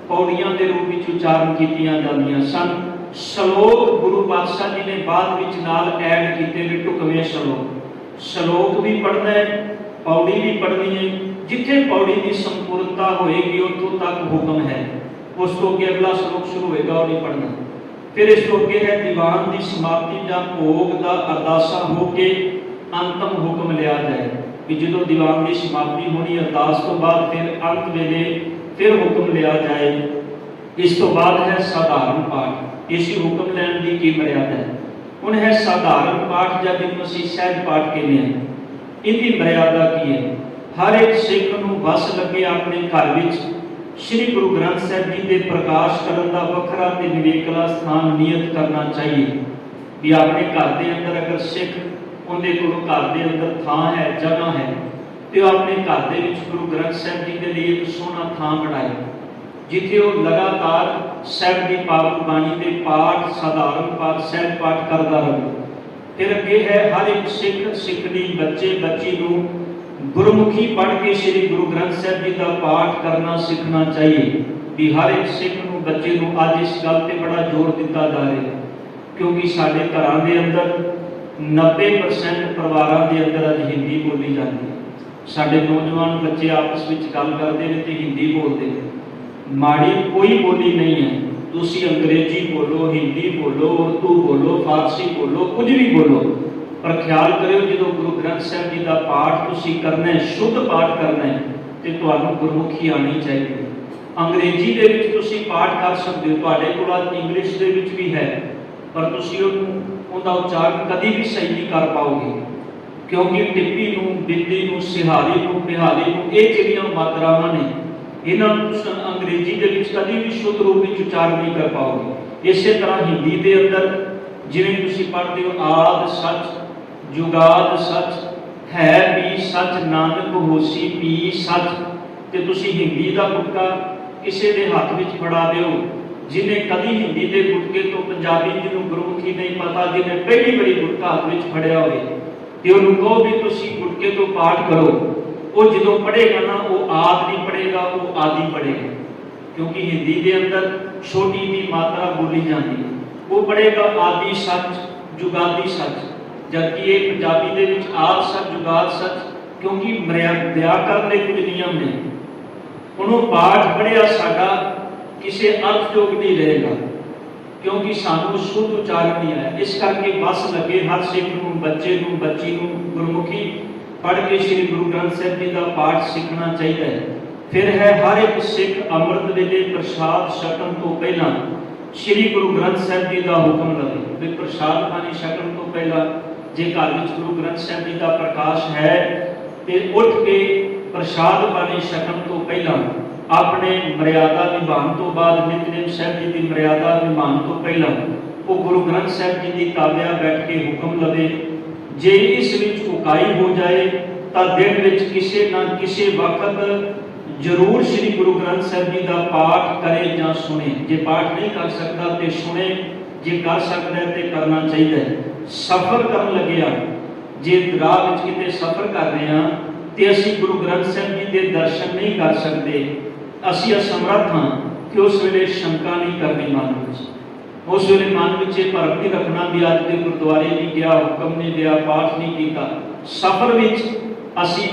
ਪੌੜੀਆਂ ਦੇ ਰੂਪ ਵਿੱਚ ਉਚਾਰਨ ਕੀਤੀਆਂ ਜਾਂਦੀਆਂ ਸਨ। ਸ਼ਲੋਕ ਗੁਰੂ ਪਾਤਸ਼ਾਹ ਜੀ ਨੇ ਬਾਅਦ ਵਿੱਚ ਨਾਲ ਐਡ ਕੀਤੇ ਨੇ, ਢੁਕਵੇਂ ਸ਼ਲੋਕ। ਸ਼ਲੋਕ ਵੀ ਪੜ੍ਹਨਾ ਹੈ, ਪੌੜੀ ਵੀ ਪੜ੍ਹਨੀ ਹੈ। ਜਿੱਥੇ ਪੌੜੀ ਦੀ ਸੰਪੂਰਨਤਾ ਹੋਏਗੀ ਉੱਥੋਂ ਤੱਕ ਹੁਕਮ ਹੈ, ਉਸ ਤੋਂ ਅੱਗੇ ਅਗਲਾ ਸ਼ਲੋਕ ਸ਼ੁਰੂ ਹੋਏਗਾ, ਉਹ ਨਹੀਂ ਪੜ੍ਹਨਾ। ਫਿਰ ਇਸ ਤੋਂ ਅੱਗੇ ਹੈ ਦੀਵਾਨ ਦੀ ਸਮਾਪਤੀ ਜਾਂ ਭੋਗ ਦਾ ਅਰਦਾਸਾ ਹੋ ਕੇ ਅੰਤਮ ਹੁਕਮ ਲਿਆ ਜਾਏ। ਵੀ ਜਦੋਂ ਦੀਵਾਨ ਦੀ ਸਮਾਪਤੀ ਹੋਣੀ, ਅਰਦਾਸ ਤੋਂ ਬਾਅਦ ਫਿਰ ਅੰਤ ਵੇਲੇ ਫਿਰ ਹੁਕਮ ਲਿਆ ਜਾਏ। ਇਸ ਤੋਂ ਬਾਅਦ ਹੈ ਸਾਧਾਰਨ ਪਾਠ। ਇਸੇ ਹੁਕਮ ਲੈਣ ਦੀ ਕੀ ਮਰਿਆਦਾ ਹੈ? ਹੁਣ ਹੈ ਸਾਧਾਰਨ ਪਾਠ, ਜਾਂ ਜਿਹਨੂੰ ਅਸੀਂ ਸਹਿਜ ਪਾਠ ਕਹਿੰਦੇ ਹਾਂ। ਇਹਦੀ ਮਰਿਆਦਾ ਕੀ ਹੈ? ਹਰ ਇੱਕ ਸਿੱਖ ਨੂੰ ਵਸ ਲੱਗੇ ਆਪਣੇ ਘਰ ਵਿੱਚ ਸ੍ਰੀ ਗੁਰੂ ਗ੍ਰੰਥ ਸਾਹਿਬ ਜੀ ਦੇ ਪ੍ਰਕਾਸ਼ ਕਰਨ ਦਾ ਵੱਖਰਾ ਤੇ ਨਿਵੇਕਲਾ ਸਥਾਨ ਨਿਯਤ ਕਰਨਾ ਚਾਹੀਏ। ਵੀ ਆਪਣੇ ਘਰ ਦੇ ਅੰਦਰ ਅਗਰ ਸਿੱਖ, ਉਹਦੇ ਕੋਲ ਘਰ ਦੇ ਅੰਦਰ ਥਾਂ ਹੈ, ਜਗ੍ਹਾ ਹੈ, ਤੇ ਉਹ ਆਪਣੇ ਘਰ ਦੇ ਵਿੱਚ ਗੁਰੂ ਗ੍ਰੰਥ ਸਾਹਿਬ ਜੀ ਦੇ ਲਈ ਇੱਕ ਸੋਹਣਾ ਥਾਂ ਬਣਾਏ, ਜਿੱਥੇ ਉਹ ਲਗਾਤਾਰ ਸਾਹਿਬ ਦੀ ਪਾਵਨ ਬਾਣੀ ਦੇ ਪਾਠ, ਸਾਧਾਰਨ ਪਾਠ, ਸਹਿਜ ਪਾਠ ਕਰਦਾ ਰਹੇ। ਫਿਰ ਅੱਗੇ ਹੈ ਹਰ ਇੱਕ ਸਿੱਖ, ਸਿੱਖਣੀ, ਬੱਚੇ, ਬੱਚੀ ਨੂੰ ਗੁਰਮੁਖੀ ਪੜ੍ਹ ਕੇ ਸ੍ਰੀ ਗੁਰੂ ਗ੍ਰੰਥ ਸਾਹਿਬ ਜੀ ਦਾ ਪਾਠ ਕਰਨਾ ਸਿੱਖਣਾ ਚਾਹੀਏ। ਵੀ ਹਰ ਇੱਕ ਸਿੱਖ ਨੂੰ, ਬੱਚੇ ਨੂੰ ਅੱਜ ਇਸ ਗੱਲ ਤੇ ਬੜਾ ਜ਼ੋਰ ਦਿੱਤਾ ਜਾ ਰਿਹਾ, ਕਿਉਂਕਿ ਸਾਡੇ ਘਰਾਂ ਦੇ ਅੰਦਰ 90% ਪਰਿਵਾਰਾਂ ਦੇ ਅੰਦਰ ਅੱਜ ਹਿੰਦੀ ਬੋਲੀ ਜਾਂਦੀ ਹੈ। ਸਾਡੇ ਨੌਜਵਾਨ ਬੱਚੇ ਆਪਸ ਵਿੱਚ ਗੱਲ ਕਰਦੇ ਨੇ ਤੇ ਹਿੰਦੀ ਬੋਲਦੇ ਨੇ। ਮਾੜੀ ਕੋਈ ਬੋਲੀ ਨਹੀਂ ਹੈ, ਤੁਸੀਂ ਅੰਗਰੇਜ਼ੀ ਬੋਲੋ, ਹਿੰਦੀ ਬੋਲੋ, ਉਰਦੂ ਬੋਲੋ, ਫਾਰਸੀ ਬੋਲੋ, ਕੁਝ ਵੀ ਬੋਲੋ, ਪਰ ਖਿਆਲ ਕਰਿਓ ਜਦੋਂ ਗੁਰੂ ਗ੍ਰੰਥ ਸਾਹਿਬ ਜੀ ਦਾ ਪਾਠ ਤੁਸੀਂ ਕਰਨਾ ਹੈ, ਸ਼ੁੱਧ ਪਾਠ ਕਰਨਾ ਹੈ, ਤੇ ਤੁਹਾਨੂੰ ਗੁਰਮੁਖੀ ਆਉਣੀ ਚਾਹੀਦੀ ਹੈ। ਅੰਗਰੇਜ਼ੀ ਦੇ ਵਿੱਚ ਤੁਸੀਂ ਪਾਠ ਕਰ ਸਕਦੇ ਹੋ, ਤੁਹਾਡੇ ਕੋਲ ਅੱਜ ਇੰਗਲਿਸ਼ ਦੇ ਵਿੱਚ ਵੀ ਹੈ, ਪਰ ਤੁਸੀਂ ਉਹਦਾ ਉਚਾਰਨ ਕਦੀ ਵੀ ਸਹੀ ਨਹੀਂ ਕਰ ਪਾਓਗੇ, ਕਿਉਂਕਿ ਟਿੱਪੀ ਨੂੰ, ਬਿੰਦੀ ਨੂੰ, ਸਿਹਾਰੀ ਨੂੰ, ਬਿਹਾਰੀ ਨੂੰ, ਇਹ ਜਿਹੜੀਆਂ ਮਾਤਰਾਵਾਂ ਨੇ, ਇਹਨਾਂ ਨੂੰ ਤੁਸੀਂ ਅੰਗਰੇਜ਼ੀ ਦੇ ਵਿੱਚ ਕਦੀ ਵੀ ਸ਼ੁੱਧ ਰੂਪ ਵਿੱਚ ਉਚਾਰਨ ਨਹੀਂ ਕਰ ਪਾਓਗੇ। ਇਸੇ ਤਰ੍ਹਾਂ ਹਿੰਦੀ ਦੇ ਅੰਦਰ ਜਿਵੇਂ ਤੁਸੀਂ ਪੜ੍ਹਦੇ ਹੋ, ਆਦਿ ਸੱਚ, ਜੁਗਾਦ ਸੱਚ, ਹੈ ਵੀ ਸੱਚ, ਨਾਨਕ ਹੋਸੀ ਪੀ ਸੱਚ, ਤੇ ਤੁਸੀਂ ਹਿੰਦੀ ਦਾ ਗੁਟਕਾ ਕਿਸੇ ਦੇ ਹੱਥ ਵਿੱਚ ਫੜਾ ਦਿਓ, ਜਿਹਨੇ ਕਦੀ ਹਿੰਦੀ ਦੇ ਗੁਟਕੇ ਤੋਂ, ਪੰਜਾਬੀ ਜਿਹਨੂੰ ਗੁਰਮੁਖੀ ਨਹੀਂ ਪਤਾ, ਜਿਹਨੇ ਪਹਿਲੀ ਵਾਰੀ ਗੁਟਕਾ ਹੱਥ ਵਿੱਚ ਫੜਿਆ ਹੋਵੇ, ਤੇ ਉਹਨੂੰ ਕਹੋ ਵੀ ਤੁਸੀਂ ਗੁਟਕੇ ਤੋਂ ਪਾਠ ਕਰੋ, ਉਹ ਜਦੋਂ ਪੜ੍ਹੇਗਾ ਨਾ, ਉਹ ਆਦਿ ਨਹੀਂ ਪੜ੍ਹੇਗਾ, ਉਹ ਆਦਿ ਪੜ੍ਹੇਗਾ, ਕਿਉਂਕਿ ਹਿੰਦੀ ਦੇ ਅੰਦਰ ਛੋਟੀ ਦੀ ਮਾਤਰਾ ਬੋਲੀ ਜਾਂਦੀ ਹੈ। ਉਹ ਪੜ੍ਹੇਗਾ ਆਦਿ ਸੱਚ, ਜੁਗਾਦੀ ਸੱਚ, ਜਦਕਿ ਇਹ ਪੰਜਾਬੀ ਦੇ ਵਿੱਚ ਆਦਿ ਸੱਚ, ਜੁਗਾਦ ਸੱਚ, ਕਿਉਂਕਿ ਵਿਆਕਰਨ ਦੇ ਕੁਝ ਨਿਯਮ ਨੇ। ਉਹਨੂੰ ਪਾਠ ਪੜ੍ਹਿਆ ਸਾਡਾ किसी अर्थयोग नहीं रहेगा, क्योंकि सानू शुद्ध उच्चारण नहीं आया। इस करके बस लगे हर सिख नूं, बच्चे नूं, बच्ची नूं गुरमुखी पढ़ के श्री गुरु ग्रंथ साहिब जी का पाठ सीखना चाहिए। फिर है हर एक सिख अमृत वेले प्रसाद छकण तो पहला श्री गुरु ग्रंथ साहिब जी का हुक्म लवे। भी प्रसाद पानी छकण तो पहला जे घर में गुरु ग्रंथ साहिब जी का प्रकाश है तो उठ के प्रसाद पानी छकण तो पहला अपने मर्यादा निभाने तो बाद नितनेम साहिब जी की मर्यादा निभाने तो पहला वो गुरु ग्रंथ साहिब जी की ताबिया बैठ के हुक्म लवे। जे इस विच उकाई हो जाए तो दिन विच किसी ना किसी वक्त जरूर श्री गुरु ग्रंथ साहिब जी का पाठ करे या सुने। जे पाठ नहीं कर सकता तो सुने, जे कर सकता है तो करना चाहिए। सफर कर लगे जे राह विच किते सफर कर रहे हैं तो असी गुरु ग्रंथ साहिब जी के दर्शन नहीं कर सकते, असी असमर्थ हाँ कि उस वेले शंका नहीं करनी मन में, उस वेले मन में भरम नहीं रखना भी अज के गुरुद्वारे नहीं गया, हुक्म नहीं दिया, पाठ नहीं किया। सफर में असी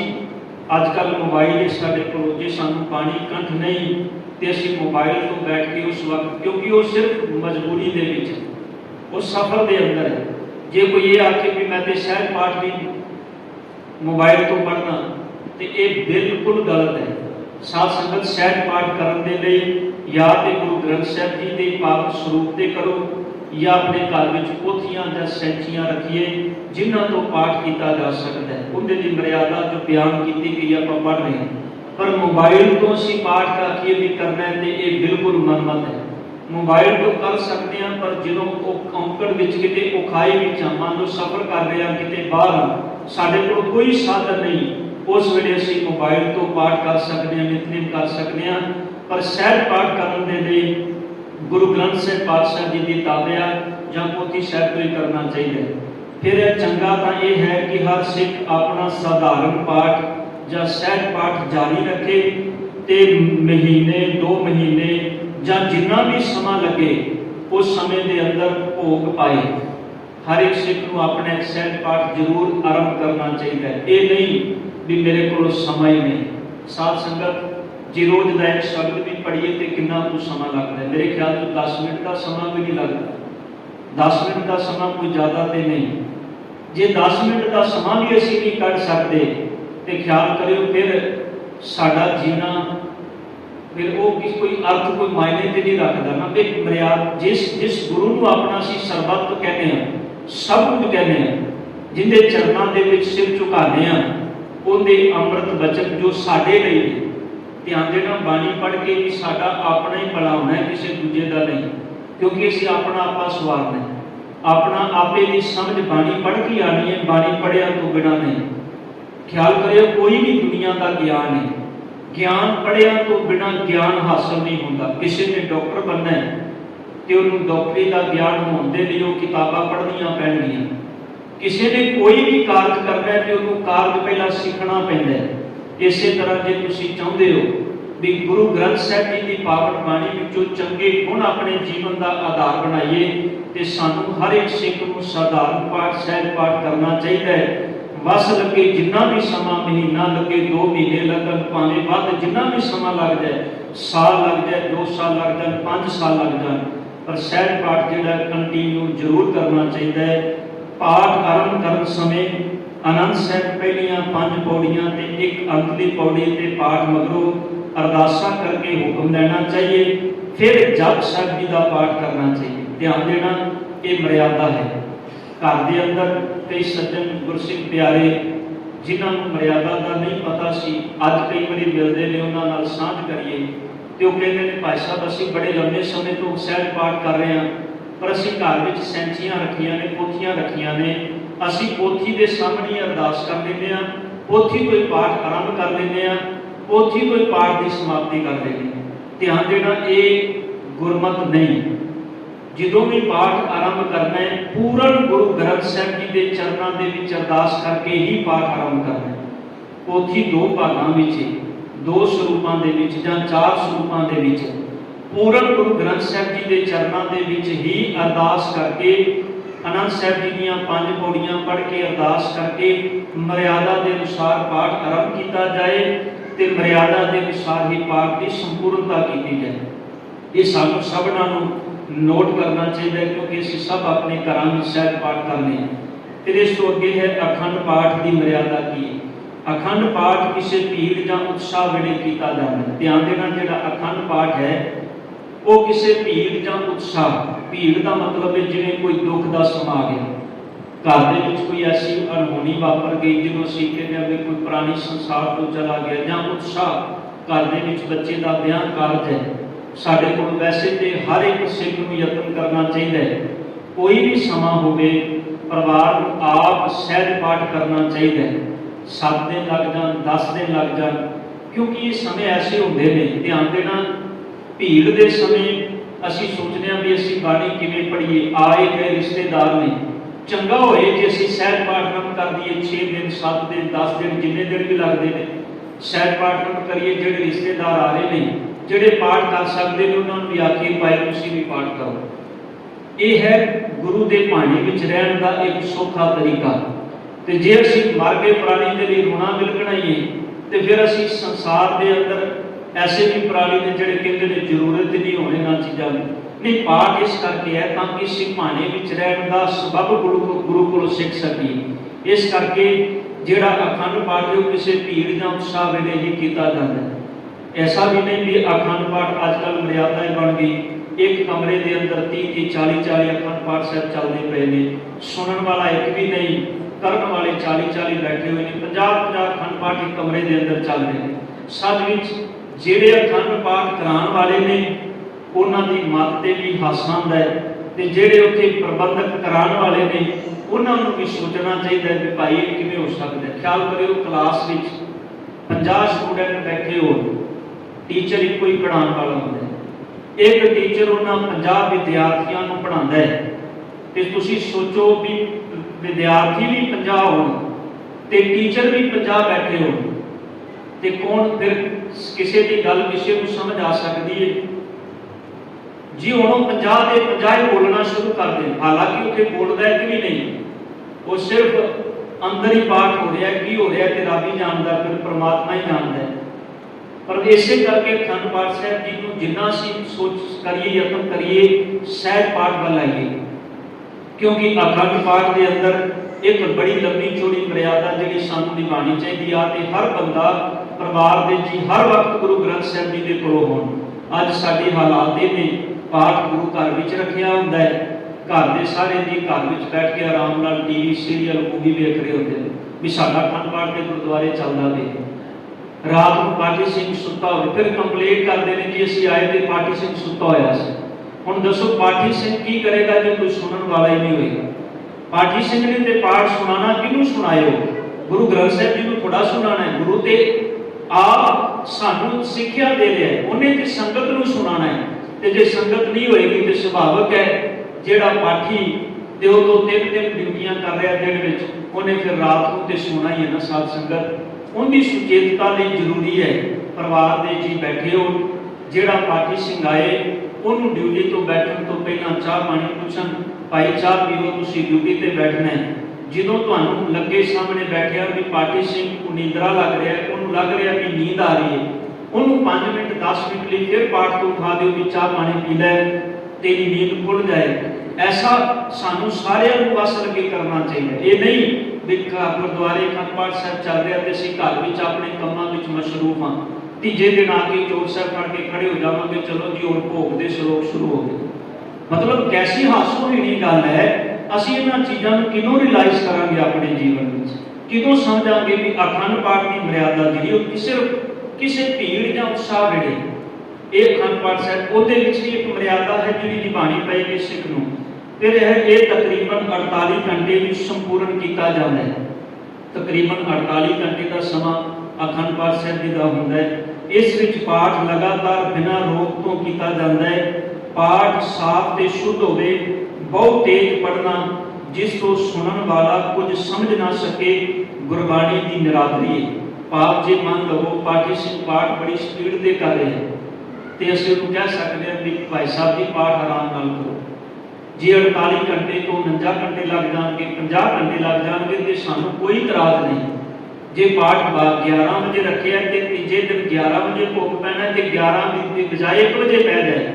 अजकल मोबाइल साढ़े को जे सानू पानी कंठ नहीं तो असी मोबाइल तो बैठ के उस वक्त, क्योंकि वो सिर्फ मजबूरी के विच उस सफर के अंदर है। जे कोई ये आके भी मैं तो सहज पाठ भी मोबाइल तो पढ़ना तो ये बिल्कुल गलत है। साध संगत सहज पाठ करने के लिए या तो गुरु ग्रंथ साहिब जी के पावन स्वरूप से करो या अपने घर में पोथियां या सैंचियां रखिए जिन्हों तो पाठ किया जा सकता है। उनकी मर्यादा जो बयान की गई आप पढ़ रहे हैं, पर मोबाइल तो असी पाठ रखिए भी करना है तो ये बिल्कुल मनमत है। मोबाइल तो कर सकते हैं, पर जो औंकड़ किते उखाई मान लो सफर कर रहे हैं किते बाहर साढ़े को कोई साधन नहीं, उस वेले असी मोबाइल तो पाठ कर सकते हैं, नितनेम कर सकते हैं। पर सहज पाठ करने के लिए गुरु ग्रंथ साहिब पातशाह जी की ताबिया या पोथी साहिब तो ही करना चाहिए। फिर चंगा तो यह है कि हर सिख अपना साधारण पाठ या सहज पाठ जारी रखे तो महीने 2 महीने या जिन्ना भी समा लगे उस समय के अंदर भोग पाए। हर एक सिख को अपना एक सहज पाठ जरूर आरंभ करना चाहिए। ये नहीं भी मेरे को समय नहीं। साध संगत जे रोज का एक शब्द भी पढ़िए तो कितना कुछ समा लगता है। मेरे ख्याल में 10 मिनट का समा भी नहीं लगता। 10 मिनट का समा कोई ज़्यादा तो नहीं। जे 10 मिनट का समा भी असी नहीं कढ़ सकते तो ख्याल करियो फिर साडा जीना फिर वो कोई अर्थ कोई मायने तो नहीं रखता ना। एक मर्यादा जिस गुरु को अपना असी सर्वत्र कहते हैं, सब कुछ कहते हैं, जिंदे चरणों के सिर झुकाने हैं, उनके अमृत बचन जो साडे लिए ध्यान देना बाणी पढ़ के भी साडा अपना ही भला होना है, किसी दूजे का नहीं। क्योंकि असी अपना आपा सवारना है, अपना आपे की समझ बाणी पढ़ के आनी है, बाणी पढ़िया तो बिना नहीं। ख्याल करिए कोई भी दुनिया का ज्ञान है, ज्ञान पढ़िया तो बिना ज्ञान हासिल नहीं होता। किसी ने डॉक्टर बनना है तो उन्होंने डॉक्टरी का ज्ञान होने के लिए किताबां पढ़निया पैणगियां। किसी ने कोई भी कार्य करना है तो उन्होंने कार्य पहला सीखना पैंदा है। इस तरह जे तुसीं चाहुंदे हो भी गुरु ग्रंथ साहिब जी की पावन बाणी विचों चंगे गुण अपने जीवन का आधार बनाइए तो सानू हर एक सिख को साधारण पाठ सहज पाठ करना चाहिए। बस लगे जिन्ना भी समा, महीना लगे, 2 महीने लगन, भावें वध जिन्ना भी समा लग जाए, साल लग जाए, 2 साल लग जाए, 5 साल लग जाए, पर सहज पाठ जो कंटिन्यू जरूर करना चाहिए। पाठ आरंभ करन समय आनंद साहिब पहलियां 5 पौड़ियां ते एक अंतली पौड़ी ते पाठ मगरों अरदासा करके हुक्म लेना चाहिए। फिर जप साहिब जी का पाठ करना चाहिए। ध्यान देना ये मर्यादा है। घर के अंदर कई सज्जन गुरसिख प्यारे जिन्होंने मर्यादा का नहीं पता सी, अज कई बार मिलते हैं, उन्होंने सांझ करिए तो कहते हैं भाई साहब असी बड़े लंबे समय तो सहज पाठ कर रहे हैं, पर असी घर में सैंचियां रखिया ने, पोथियां रखिया ने, असी पोथी के सामने अरदास कर लेंगे, पोथी तो ही पाठ आरंभ कर लेंगे, पोथी तो ही पाठ की समाप्ति कर देंगे। ध्यान देना ये गुरमत नहीं। जो भी पाठ आरंभ करना है पूर्ण गुरु ग्रंथ साहिब जी के चरणों के विच अरदास करके ही पाठ आरंभ करना है। पोथी 2 भागों में, 2 स्वरूपों के विच या 4 स्वरूपों के विच पूर्ण गुरु ग्रंथ साहिब जी के चरणों के विच ही अरदास करके आनंद साहिब जी दी 5 पौड़ियां पढ़ के अरदास करके मर्यादा के अनुसार पाठ आरंभ किया जाए तो मर्यादा के अनुसार ही पाठ की संपूर्णता की जाए। ये सानू सबना नोट करना चाहिए, क्योंकि असीं सब अपने घरां विच सहज पाठ करने हैं। फिर इस तो अगे है अखंड पाठ की मर्यादा की। अखंड पाठ किसी भीड़ या उत्साह वेले किया जाता है। ध्यान देना, जिहड़ा अखंड पाठ है वो किसी भीड़ या उत्साह, भीड़ का मतलब है जिवें कोई दुख का समा आ गया, घर दे विच कोई ऐसी अनहोनी वापर गई जिन्होंने असीं कहते हैं भी कोई प्राणी संसार तो चला गया, या उत्साह घर दे विच बच्चे का ब्याह कारज है। साडे कोल वैसे तो हर एक सिख नूं यतन करना चाहिए, कोई भी समा होवे परिवार नूं आप सहज पाठ करना चाहिए। 7 दिन लग जान, 10 दिन लग जान, क्योंकि ये समय ऐसे होंगे ने। ध्यान देना, भीड़ के समय असीं सोचने भी असीं बाणी किवें पढ़ीए, आए गए रिश्तेदार ने, चंगा होए जे असीं सहज पाठ न कर दईए। 6 दिन 7 दिन 10 दिन जिन्ने दिन भी लगते हैं सहज पाठ न करिए। जिहड़े रिश्तेदार आ रहे हैं, जिहड़े पाठ कर सकते हैं, उन्होंने भी आखिए पाए तुसीं भी पाठ करो। ये है गुरु के भाणे विच रहण का एक सौखा तरीका। तो जे असीं मर गए प्राणी के लिए रोना बिलखणाइए, तो फिर असीं संसार के अंदर ऐसे भी प्राणी ने जिहड़े कहते हैं जरूरत नहीं होने ना चीज़ों की। नहीं, पाठ इस करके है ताकि असीं भाणे विच रहण का सबब गुरु कोलों सीख सकीए। इस करके जिहड़ा अखंड पाठ है वो किसी भीड़ या उत्साह वेले ही किया जाता है। ऐसा भी नहीं भी अखंड पाठ आजकल मर्यादाएं बन गई, एक कमरे के अंदर 30 40 अखंड पाठ साहब चलते पे ने, सुनने वाला एक भी नहीं, करने वाले 40 बैठे हुए हैं। 50 अखंड पाठ एक कमरे के अंदर चल रहे हैं। सच विच जिहड़े अखंड पाठ कराने वाले ने उन्हां दी मत ते भी हासा आंदा है, ते जिहड़े उत्थे प्रबंधक कराने वाले ने उन्हां नूं भी सोचना चाहिए कि भाई ये किवें हो सकदा है। ख्याल करियो, क्लास विच 50 स्टूडेंट बैठे हो, टीचर एक ही पढ़ाने वाला होंदा है। एक टीचर उन्होंने 50 विद्यार्थियों को पढ़ाता है, तो तुसीं सोचो भी विद्यार्थी भी 50 हो, टीचर भी 50 बैठे हो, तो कौन फिर किसी की गल किसी को समझ आ सकती है जी। हम 50 के 50 बोलना शुरू कर दें, हालांकि उत्थे बोलता है कि भी नहीं, वो सिर्फ अंदर ही पाठ हो रहा है। की हो रहा है तो रब ही जानता, फिर परमात्मा ही जानता है। पर इसे करके अखंड पाठ साहब जी को जिन्ना असीं सोच करिए, यतन करिए, सहज पाठ वाल आइए, क्योंकि अखंड पाठ के अंदर एक बड़ी लंबी चौड़ी मर्यादा जी सानू निभानी चाहिए आ। ते हर बंदा परिवार के जी हर वक्त गुरु ग्रंथ साहब जी के कोलों होण। अज साडी हालात ने पाठ गुरु घर विच रखिया हुंदा है, घर के सारे जी घर विच बैठ के आराम नाल टीवी सीरीयल मूवी वेख रहे होंदे ने भी साडा अखंड पाठ के गुरुद्वारे चलदा पिया। रात को पाठी सिंह सुता हो, फिर कंप्लेंट करते हैं कि असीं आए तो पाठी सिंह सुता होया सी। हुण दसो पाठी सिंह की करेगा जो कोई सुनने वाला ही नहीं होएगा। पाठी सिंह ने तो पाठ सुनाना किनू सुनाए? गुरु ग्रंथ साहब जी को थोड़ा सुनाना है। गुरु तो आप सानू सिक्ख्या दे रहा है, उन्हें तो संगत नूं सुनाना है। तो जे संगत नहीं होएगी तो सुभावक है जिहड़ा पाठी दो 3 ड्यूटियां कर रहा दिन विच, उन्हें फिर रात को तो सुना ही है ना। साध संगत उनकी सुचेतता लिए जरूरी है। परिवार के जी बैठे हो, जिहड़ा पाठी सिंह आए उन्होंने ड्यूटी तो बैठने तो पहला चाह पानी पूछन, भाई चाह पीओ, तुसीं ड्यूटी ते बैठना है। जो तुहानूं लगे सामने बैठिया भी पाठी सिंह को नींदरा लग रहा है, उन्होंने लग रहा भी नींद आ रही है, उन्होंने 5 मिनट 10 मिनट लिए फिर पाठ को उठा दो भी चाह पानी पी लै, तेरी नींद खुल जाए। ऐसा सानू सारिਆਂ ਨੂੰ वस लगे करना चाहिए। ये नहीं भी गुरुद्वारे अखंड पाठ साहब चल रहा तो असीं घर विच अपने कामां विच मशरूफ हाँ, तीजे दिन आके चोर साहब फड़ के खड़े हो जावांगे, चलो जी हुण भोग दे श्लोक शुरू हो गए। मतलब कैसी हासोहीणी गल है। असीं इन्हां चीज़ां नूं किदों रियलाइज करांगे अपने जीवन विच, किदों समझांगे भी अखंड पाठ की मर्यादा जिहड़ी वो सिर्फ किसी भीड़ या उत्साह वेले ये अखंड पाठ साहब उहदे विच भी एक मर्यादा है जिहड़ी निभानी पएगी सिख नूं। फिर ये तकरीबन 48 घंटे में संपूर्ण किया जाता है। तकरीबन 48 घंटे का समा अखंड पाठ साहब जी का होंदा है। इस विच पाठ लगातार बिना रोक तो किया जाता है। पाठ साफ ते शुद्ध होवे, बहुत तेज पढ़ना जिस तो सुनने वाला कुछ समझ ना सके, गुरबाणी की निरादरी है। पाप जे मान लो पाठी सिंह पाठ बड़ी स्पीड से कर रहे हैं तो असीं उहनूं कह सकते हैं भी भाई साहब जी पाठ आराम नाल करो। जे 48 घंटे तो 49 घंटे लग जाएंगे, 50 घंटे लग जाएंगे तो सानू कोई इतराज नहीं। जे पाठ 11 बजे रखे है तो तीजे दिन 11 बजे भोग पैना तो 11 की बजाय 1 बजे पै जाए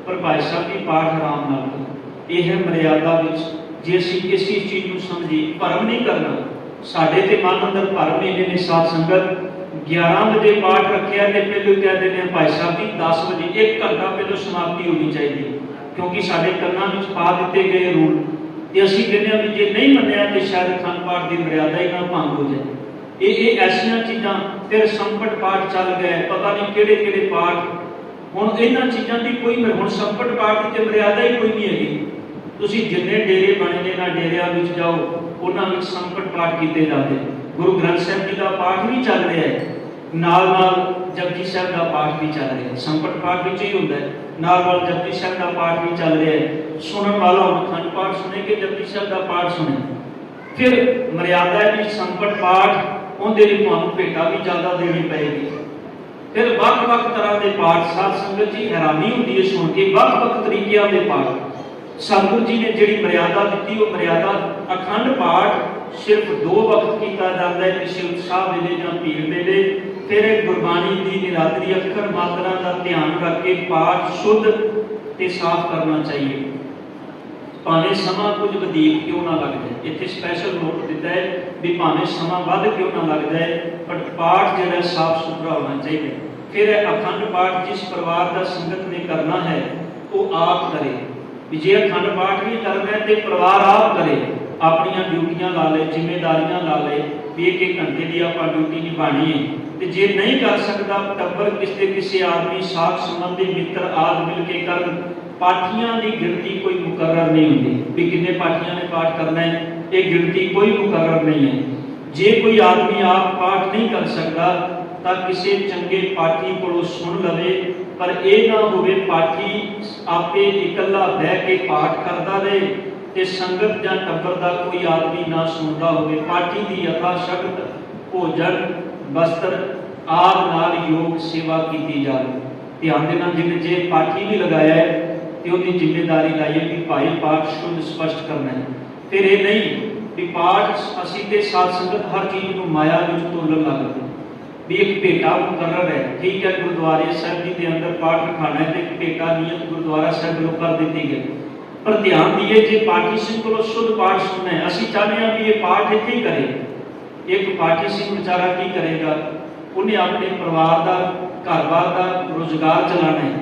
पर भाई साहब भी पाठ आराम नाल करो। यह है मर्यादा विच जे असीं इस चीज़ को समझी भरम नहीं करना। साढ़े तो मन अंदर भरम नहीं ने साध संगत 11 बजे पाठ रखा तो पहले कह देने भाई साहब भी 10 बजे 1 घंटा पहले समाप्ति होनी चाहिए, क्योंकि साढ़े कन्ना में पा दिते गए रूल तो असीं कहने भी जे नहीं मन्निया तो शायद अखंड पाठ की मर्यादा ही ना भंग हो जाए। ये ऐसिया चीज़ां फिर संकट पाठ चल गए, पता नहीं किहड़े किहड़े पाठ। हुण इन्हां चीज़ां की कोई हुण संकट पाठ की मर्यादा ही कोई नहीं हैगी। तुसीं जिन्ने डेरे बने ने ना डेरियां विच जाओ, उन्हां विच संकट पाठ कीते जाते। गुरु ग्रंथ साहिब जी का पाठ भी चल रहा है, नाल नाल जपजी साहिब का पाठ भी चल रहा है। संकट पाठ विच ही हुंदा है, नाल नाल जपजी साहिब का पाठ भी चल रहा है। सुनन वाला अखंड पाठ सुने के जपजी साहिब का पाठ सुने। फिर मर्यादा है कि संकट पाठ उनके लिए तुहानूं भेटा भी ज़्यादा देनी पएगी। फिर वक्-वक् तरह के पाठ साध संगत जी हैरानी होती है सुन के, वक्-वक् तरीकों के पाठ सतगुरु जी ने जिहड़ी मर्यादा दी वो मर्यादा अखंड पाठ सिर्फ 2 वक्त किया जाता है, किसी उत्साह वेले या भीड़ वेले। फिर गुरबाणी की निरादरी अखर मात्रा का ध्यान रख के पाठ शुद्ध ते साफ करना चाहिए, भावें समा कुछ वधीक क्यों ना लग जाए। इत्थे स्पैशल नोट दिता है भी भावें समा वध क्यों ना लग जाए, पर पाठ जिहड़ा साफ सुथरा होना चाहिए। फिर अखंड पाठ जिस परिवार का संगत ने करना है वो आप करे। जे अखंड पाठ भी करना है तो परिवार आप करे, अपन ड्यूटियां ला ले, जिम्मेदारियां ला ले भी 1-1 घंटे की आप ड्यूटी निभानी है। तो जे नहीं कर सकता टब्बर किसी आदमी साख संबंधी मित्र आदि मिल के कर। पाठियां की गिनती कोई मुकर्रर नहीं होती भी कितने पाठियां ने पाठ करना है, ये गिनती कोई मुकर्रर नहीं है। जे कोई आदमी आप पाठ नहीं कर सकता तो किसी चंगे पाठी को सुन लवे, पर यह ना होवे पाठी आपे इकल्ला बह के पाठ करता रहे ते संगत या टब्बर का कोई आदमी ना सुनता होवे। पाठी की यथाशक्त भोजन वस्त्र आदि नाल योग सेवा की जाए। ध्यान देना जिन्हें जे पाठी भी लगाया है तो उसकी जिम्मेदारी लाइए कि भाई पाठ शुद्ध स्पष्ट करना है। फिर ये नहीं कि पाठ असी ते साध संगत हर चीज़ को माया में तोलन लगते भी एक भेटा मुकर्रर है। ठीक है, गुरुद्वारे साहिब जी के अंदर पाठ रखाना है तो एक भेटा नियत गुरुद्वारा साहिब को कर दी गई, पर ध्यान दिए जे पाठी सिंह को शुद्ध पाठ सुनना है। असी चाहते हैं कि ये पाठ इतने ही करे। एक पाठी सिंह बेचारा की करेगा, उन्हें अपने परिवार का घर बार का रोजगार चलाना है,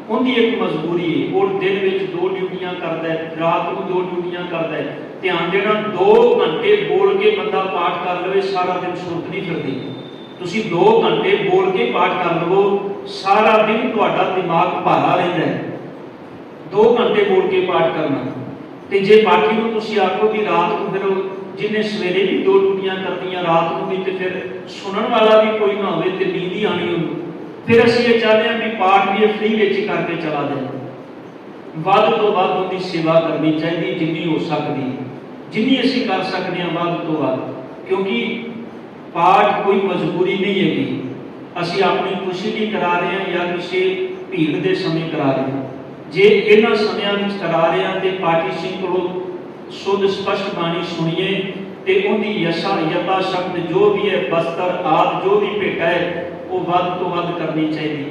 उनकी एक मजबूरी है। और दिन में 2 ड्यूटियां करता है, रात को 2 ड्यूटियां करता है। ध्यान देना 2 घंटे बोल के बंदा पाठ कर ले, सारा दिन सुरत नहीं फिरती। तुसी 2 घंटे बोल के पाठ कर लो, सारा दिन तुहाडा दिमाग भारा रहता है। 2 घंटे बोल के पाठ करना तो जे पाठी को तुसी आखो कि रात को फिर जिन्हें सवेरे भी 2 ड्यूटियां करदियां रात को भी, तो फिर सुनने वाला भी कोई ना हो तो नींद ही आनी हो। फिर असीं ये चाहते हैं कि पाठ भी फ्री विच करके चला जाए। वध तो वध उनकी सेवा करनी चाहिए जिन्नी हो सकती, जिन्नी असीं कर सकते हैं वध तो वध, क्योंकि पाठ कोई मजबूरी नहीं हैगी। असीं अपनी खुशी भी करा रहे हैं या किसी भीड़ के समय करा रहे हैं। जे इन्हां समयां विच करा रहे हैं तो पाठी सिंह को शुद्ध स्पष्ट बाणी सुनिए तो उनकी यथा शब्द जो भी है वस्त्र आदि जो भी भेटा है वो वध तो वध करनी चाहिए।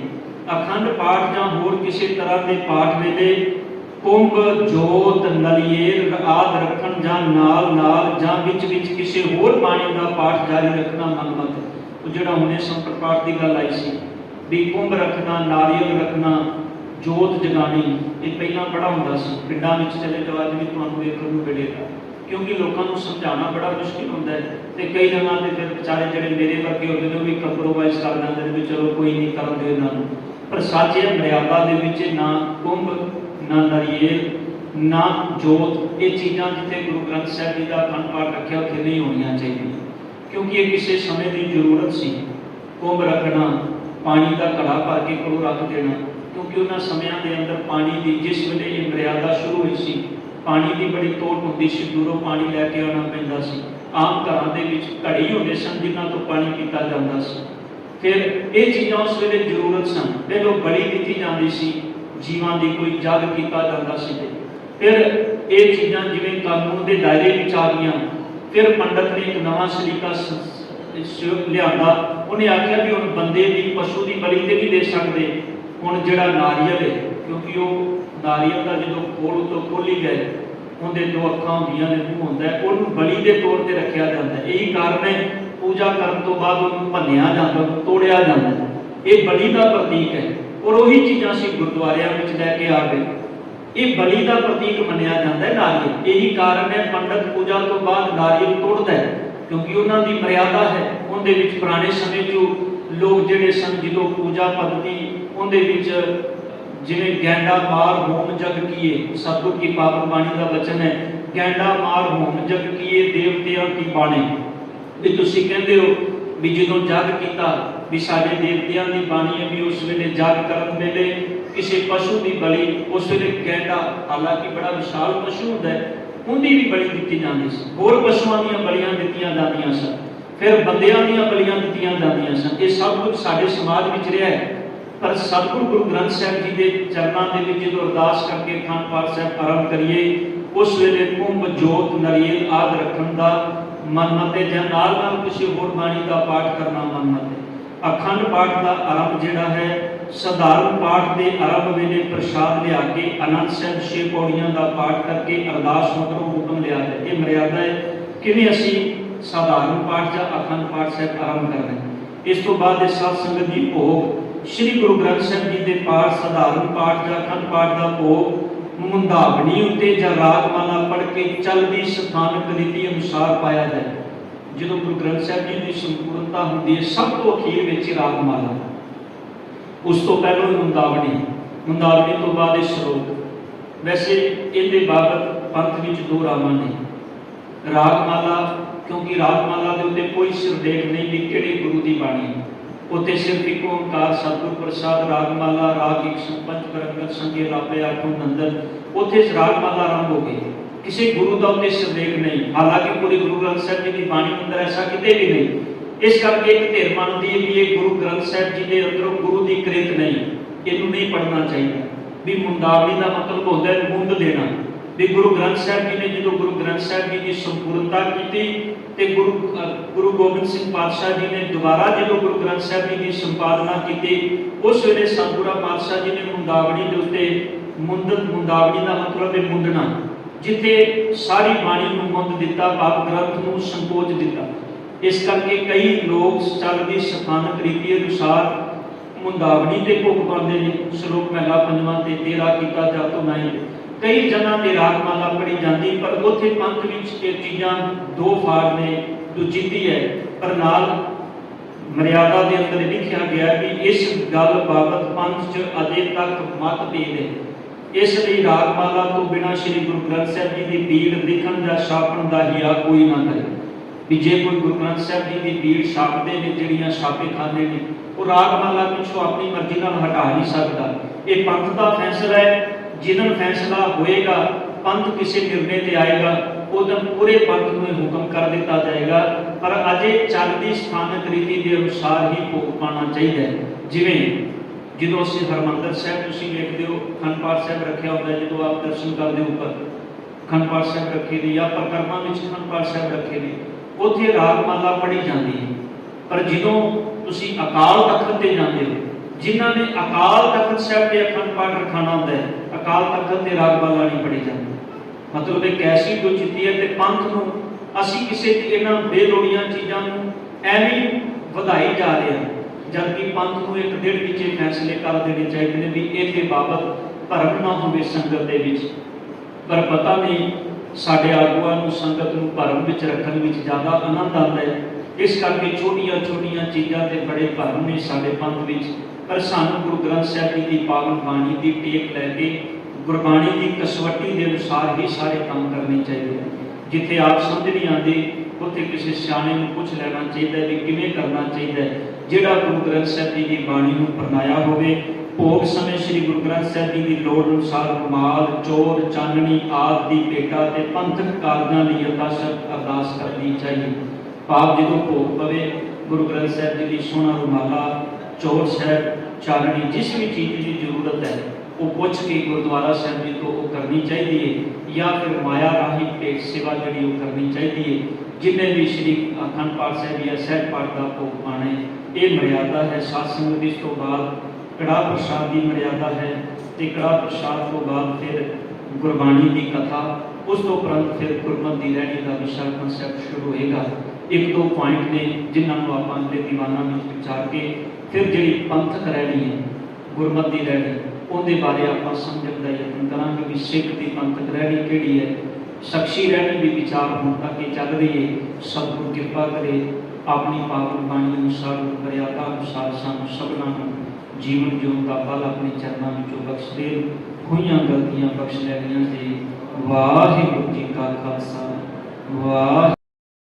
अखंड पाठ या होर किसी तरह के पाठ वेले कुंभ जोत नलिएर आदि रखन जां नाल नाल जां विच विच किसी होर बाणी का पाठ जारी रखना मन मत। तो जिहड़ा हुणे संकट पाठ की गल आई सी भी कुंभ रखना, नारियल रखना, जोत जगानी, ये पहला बड़ा होंदा सी। पिंडां विच चले जाओ अज भी तुहानूं वेखण नूं मिलेगा, क्योंकि लोगों को समझाना बड़ा मुश्किल होता है। तो कई जगह पर फिर बेचारे जोड़े मेरे वर्गे होते हैं वो भी कंप्रोमाइज़ कर देते हैं भी चलो कोई नहीं कर दो इन्हों। पर सच है मर्यादा के ना कुंभ ना नारियल ना जोत, ये चीज़ां जिथे गुरु ग्रंथ साहिब जी का अखंड पाठ रखा उत्थे नहीं होनी चाहिए, क्योंकि ये किसी समय की जरूरत सी। कुंभ रखना, पानी का घड़ा भर के कोलों रख देना, क्योंकि उन्होंने समयां के अंदर पानी की जिस वेले ये मर्यादा शुरू हुई सी पानी की बड़ी तोड़ होती सी, दूरों पानी लैके आना पैंदा सी। आम घरों के घड़े होंदे सन जिन्हां तो पानी पीता जाता सी। फिर ये चीज़ां उस वेले जरूरत सन, पहलों बड़ी दी जाती सी, जीवां की कोई जग किया जाता सी। फिर ये चीज़ां जिवें कानून के दायरे में आ गई। फिर पंडित ने एक नवा सलीका लिया, उन्हें आख्या भी हुण बंदे की पशु की बलि तो नहीं दे सकते, हुण जिहड़ा नारियल है क्योंकि वो नारियल का जो खोल तो खोली गए उनके दो अखां होंदियां ने, मूँह होंदा है, उन्होंने बलि के तौर पर रखा जाता है। यही कारण है पूजा करने तो बाद उन्होंने भन्निया जाता, तोड़िया जाता है। ये बलि का प्रतीक है। और वही चीज़ां असीं गुरुद्वारियां विच लैके आ गए। ये बलि का प्रतीक मनिया जाता है नारियल। यही कारण है पंडित पूजा तो बाद नारियल तोड़ता है, क्योंकि उन्होंने मर्यादा है। उनके विच पुराने समय जो लोग जिहड़े सन जो पूजा पद्धति उनके जिवें गैंडा मार होम जग किए, सतगुर की पावन बाणी का वचन है, गैंडा मार होम जग किए देवतियां की बाणे। भी तुसीं कहंदे हो भी जो जग किया भी साडे देवतियां की बाणी है, भी उस वेले जग करन वेले किसी पशु की बलि, उस वेले गैंडा हालांकि बड़ा विशाल पशु होंदा है, उनकी भी बलि दी जाती सी। होर पशुओं दी बलियां दित्तियां जांदियां सन, फिर बंदियां दी बलियां दित्तियां जांदियां सन। ये सब कुछ साडे समाज विच रहा है। पर सतगुरु गुरु ग्रंथ साहिब जी के चरणों के जो अरदास करके अखंड पाठ साहिब आरंभ करिए, उस वेले कुंभ जोत नरियल आदि रखने का मनमत है, जब नाल किसी होर बाणी का पाठ करना मनमत है। अखंड पाठ का आरंभ जिहड़ा है सधारण पाठ के आरंभ वेले प्रसाद लिया के आनंद साहिब 6 पौड़ियां का पाठ करके अरदास मगरों हुक्म लिया है। ये मर्यादा है किवें असीं सधारण पाठ या अखंड पाठ साहिब आरंभ कर रहे हैं। इस तो बाद सत संगत जी भोग श्री गुरु ग्रंथ साहिब जी के पाठ सधारण पाठ या अखंड पाठ का भोग मुंदावनी उत्ते या रागमाला पढ़ के चलती स्थानक रीति अनुसार पाया जाए। जो गुरु ग्रंथ साहिब जी की संपूर्णता होती है सब तो अखीर में रागमाला, उस तो पहलों मुंदावनी, मुंदावनी तो बाद श्लोक। वैसे इहदे बाबत पंथ विच दो रावां ने। रागमाला क्योंकि रागमाला के उत्ते कोई सिरलेख नहीं भी किहड़े गुरु की बाणी है, उत्ते सिर्फ एक ओंकार सतगुर प्रसाद रागमाला राग एक पंच परंगत संगे लापे आठों नंदन, उत्थे रागमाला आरंभ हो गई। किसी गुरु का उत्ते सिरलेख नहीं, हालांकि पूरे गुरु ग्रंथ साहिब जी की बाणी अंदर ऐसा किते भी नहीं। इस करके एक धिर मनती है भी ये गुरु ग्रंथ साहिब जी के अंदरों गुरु की कृत नहीं, इनू नहीं पढ़ना चाहिए। भी मुंदावली का मतलब होता है मुंद देना। भी गुरु ग्रंथ साहिब जी ने जो गुरु ग्रंथ साहिब जी की संपूर्णता की ते गुरु गोबिंद सिंह पातशाह जी ने दोबारा जो गुरु ग्रंथ साहिब जी की संपादना की, उस वेले सतगुरु पातशाह जी ने मुंदावली के उत्ते मुंदावली का मतलब है मुंदना, जिथे सारी बाणी को मुंद दिता, भाव ग्रंथ को संकोच दिता। इस करके कई लोग चलती स्थानक रीति अनुसार मुंदावनी के भोग पाते हैं। श्लोक महला पंजवां ते 13 किता जातो नहीं, कई जगह ते रागमाला पढ़ी जाती, पर उत्थे पंथ विच ये चीज़ां दो फाड़ ने, जो जिद्दी है पर नाल मर्यादा के अंदर लिखा गया कि इस गल बाबत पंथ च अजे तक मतभेद है। इसलिए रागमाला तो बिना श्री गुरु ग्रंथ साहिब जी की पीड़ लिखण या छापण का हिया कोई ना करे। भी जे कोई गुरु ग्रंथ साहिब जी की पीड़ छापते हैं, जिहड़ियां छापे खाते हैं, वो रागमाला पिछों अपनी मर्जी नाल हटा नहीं सकता। ये पंथ का फैसला है, जिन्हों फैसला होएगा पंथ किसी निर्णय से आएगा, उदम पूरे पंथ में हुक्म कर दिता जाएगा। पर अजे चलती स्थानक रीति के अनुसार ही भोग पाना चाहिए। जिवें जो असीं हरमंदर साहिब तुसीं देखते हो अखंड पाठ साहिब रखा होता है, जो आप दर्शन करते हो ऊपर अखंड पाठ साहिब रखे दी या परिक्रमा में अखंड पाठ साहिब रखे दी, उत्थे रागमाला पढ़ी जाती है। पर जो तुसीं अकाल तख्त ते जाते हो, जिन्होंने अकाल तख्त साहिब के अखंड पाठ रखाना होता है, अकाल तख्त से रागमाला नहीं पढ़ी जाती। मतलब एक ऐसी जो चित्ती है कि पंथ को असी किसी इन्होंने बेलोड़िया चीज़ों एवं वधाई जा रहे हैं, जबकि पंथ को एक डेढ़ पिछे फैसले कर देने चाहिए भी इसके बाबत भरम ना हो संगत के विच। पर पता नहीं साढ़े आगुआ संगत को भरम में रखने में ज़्यादा आनंद आता है। इस करके छोटिया छोटिया चीज़ों के बड़े भरम ने साढ़े पंथ में। पर सानू गुरु ग्रंथ साहिब जी की पावन बाणी की टेक लैके गुरबाणी की कसवटी के अनुसार ही सारे काम करने चाहिए। जिथे आप समझ नहीं आती उत्थे किसी सियाणे को पूछ लेना चाहिए भी किवें करना चाहिए। जिहड़ा गुरु ग्रंथ साहिब जी की बाणी को परनाया होवे, भोग समय श्री गुरु ग्रंथ साहिब जी की लोड़ अनुसार रुमाल, चोर, चाननी आदि की भेटा ते पंथक कारजां लई अकाशक अरदास करनी चाहिए। भाव जो भोग पवे गुरु ग्रंथ साहिब जी की सोना रुमाला, चोर साहब, चाननी, जिस भी चीज़ की जरूरत है वो पूछ के गुरुद्वारा साहब जी तो वो करनी चाहिए, या फिर माया राही भेंट सेवा जी करनी चाहिए। जिन्हें भी श्री अखंड पाठ साहिब या सहज पाठ का भोग पाने ये मर्यादा है। सत्संग इस तो बाद ਕੜਾਹ ਪ੍ਰਸ਼ਾਦ ਦੀ ਮਰਿਆਦਾ ਹੈ ਤੇ ਕੜਾਹ ਪ੍ਰਸ਼ਾਦ ਤੋਂ ਬਾਅਦ ਫਿਰ ਗੁਰਬਾਣੀ ਦੀ ਕਥਾ, ਉਸ ਤੋਂ ਉਪਰੰਤ ਫਿਰ ਗੁਰਮਤਿ ਦੀ ਰਹਿਣੀ ਦਾ ਵਿਸ਼ਾ ਕਨਸੈਪਟ ਸ਼ੁਰੂ ਹੋਏਗਾ। ਇੱਕ ਦੋ ਪੁਆਇੰਟ ਨੇ ਜਿਨ੍ਹਾਂ ਨੂੰ ਆਪਾਂ ਆਪਣੇ ਦੀਵਾਨਾਂ ਵਿੱਚ ਵਿਚਾਰ ਕੇ ਫਿਰ ਜਿਹੜੀ ਪੰਥਕ ਰਹਿਣੀ ਹੈ ਗੁਰਮਤਿ ਦੀ ਰਹਿਣੀ, ਉਹਦੇ ਬਾਰੇ ਆਪਾਂ ਸਮਝਣ ਦਾ ਯਤਨ ਕਰਾਂਗੇ ਵੀ ਸਿੱਖ ਦੀ ਪੰਥਕ ਰਹਿਣੀ ਕਿਹੜੀ ਹੈ। ਸ਼ਖਸੀ ਰਹਿਣੀ ਵੀ ਵਿਚਾਰ ਹੁਣ ਤੱਕ ਇਹ ਚੱਲ ਰਹੀ ਹੈ। ਸਤਿਗੁਰੂ ਕਿਰਪਾ ਕਰੇ ਆਪਣੀ ਪਾਵਨ ਬਾਣੀ ਅਨੁਸਾਰ ਮਰਿਆਦਾ ਅਨੁਸਾਰ ਸਾਨੂੰ ਸਭਨਾਂ ਨੂੰ ਜੀਵਨ ਜਿਉਣ ਦਾ ਬਲ ਆਪਣੇ ਚਰਨਾਂ ਵਿੱਚੋਂ ਬਖਸ਼ ਦੇ। ਹੋਈਆਂ ਗਲਤੀਆਂ ਬਖਸ਼ ਲੈਣੀਆਂ ਤੇ ਵਾਹਿਗੁਰੂ ਜੀ ਕਾ ਖਾਲਸਾ ਵਾਹਿਗੁਰੂ।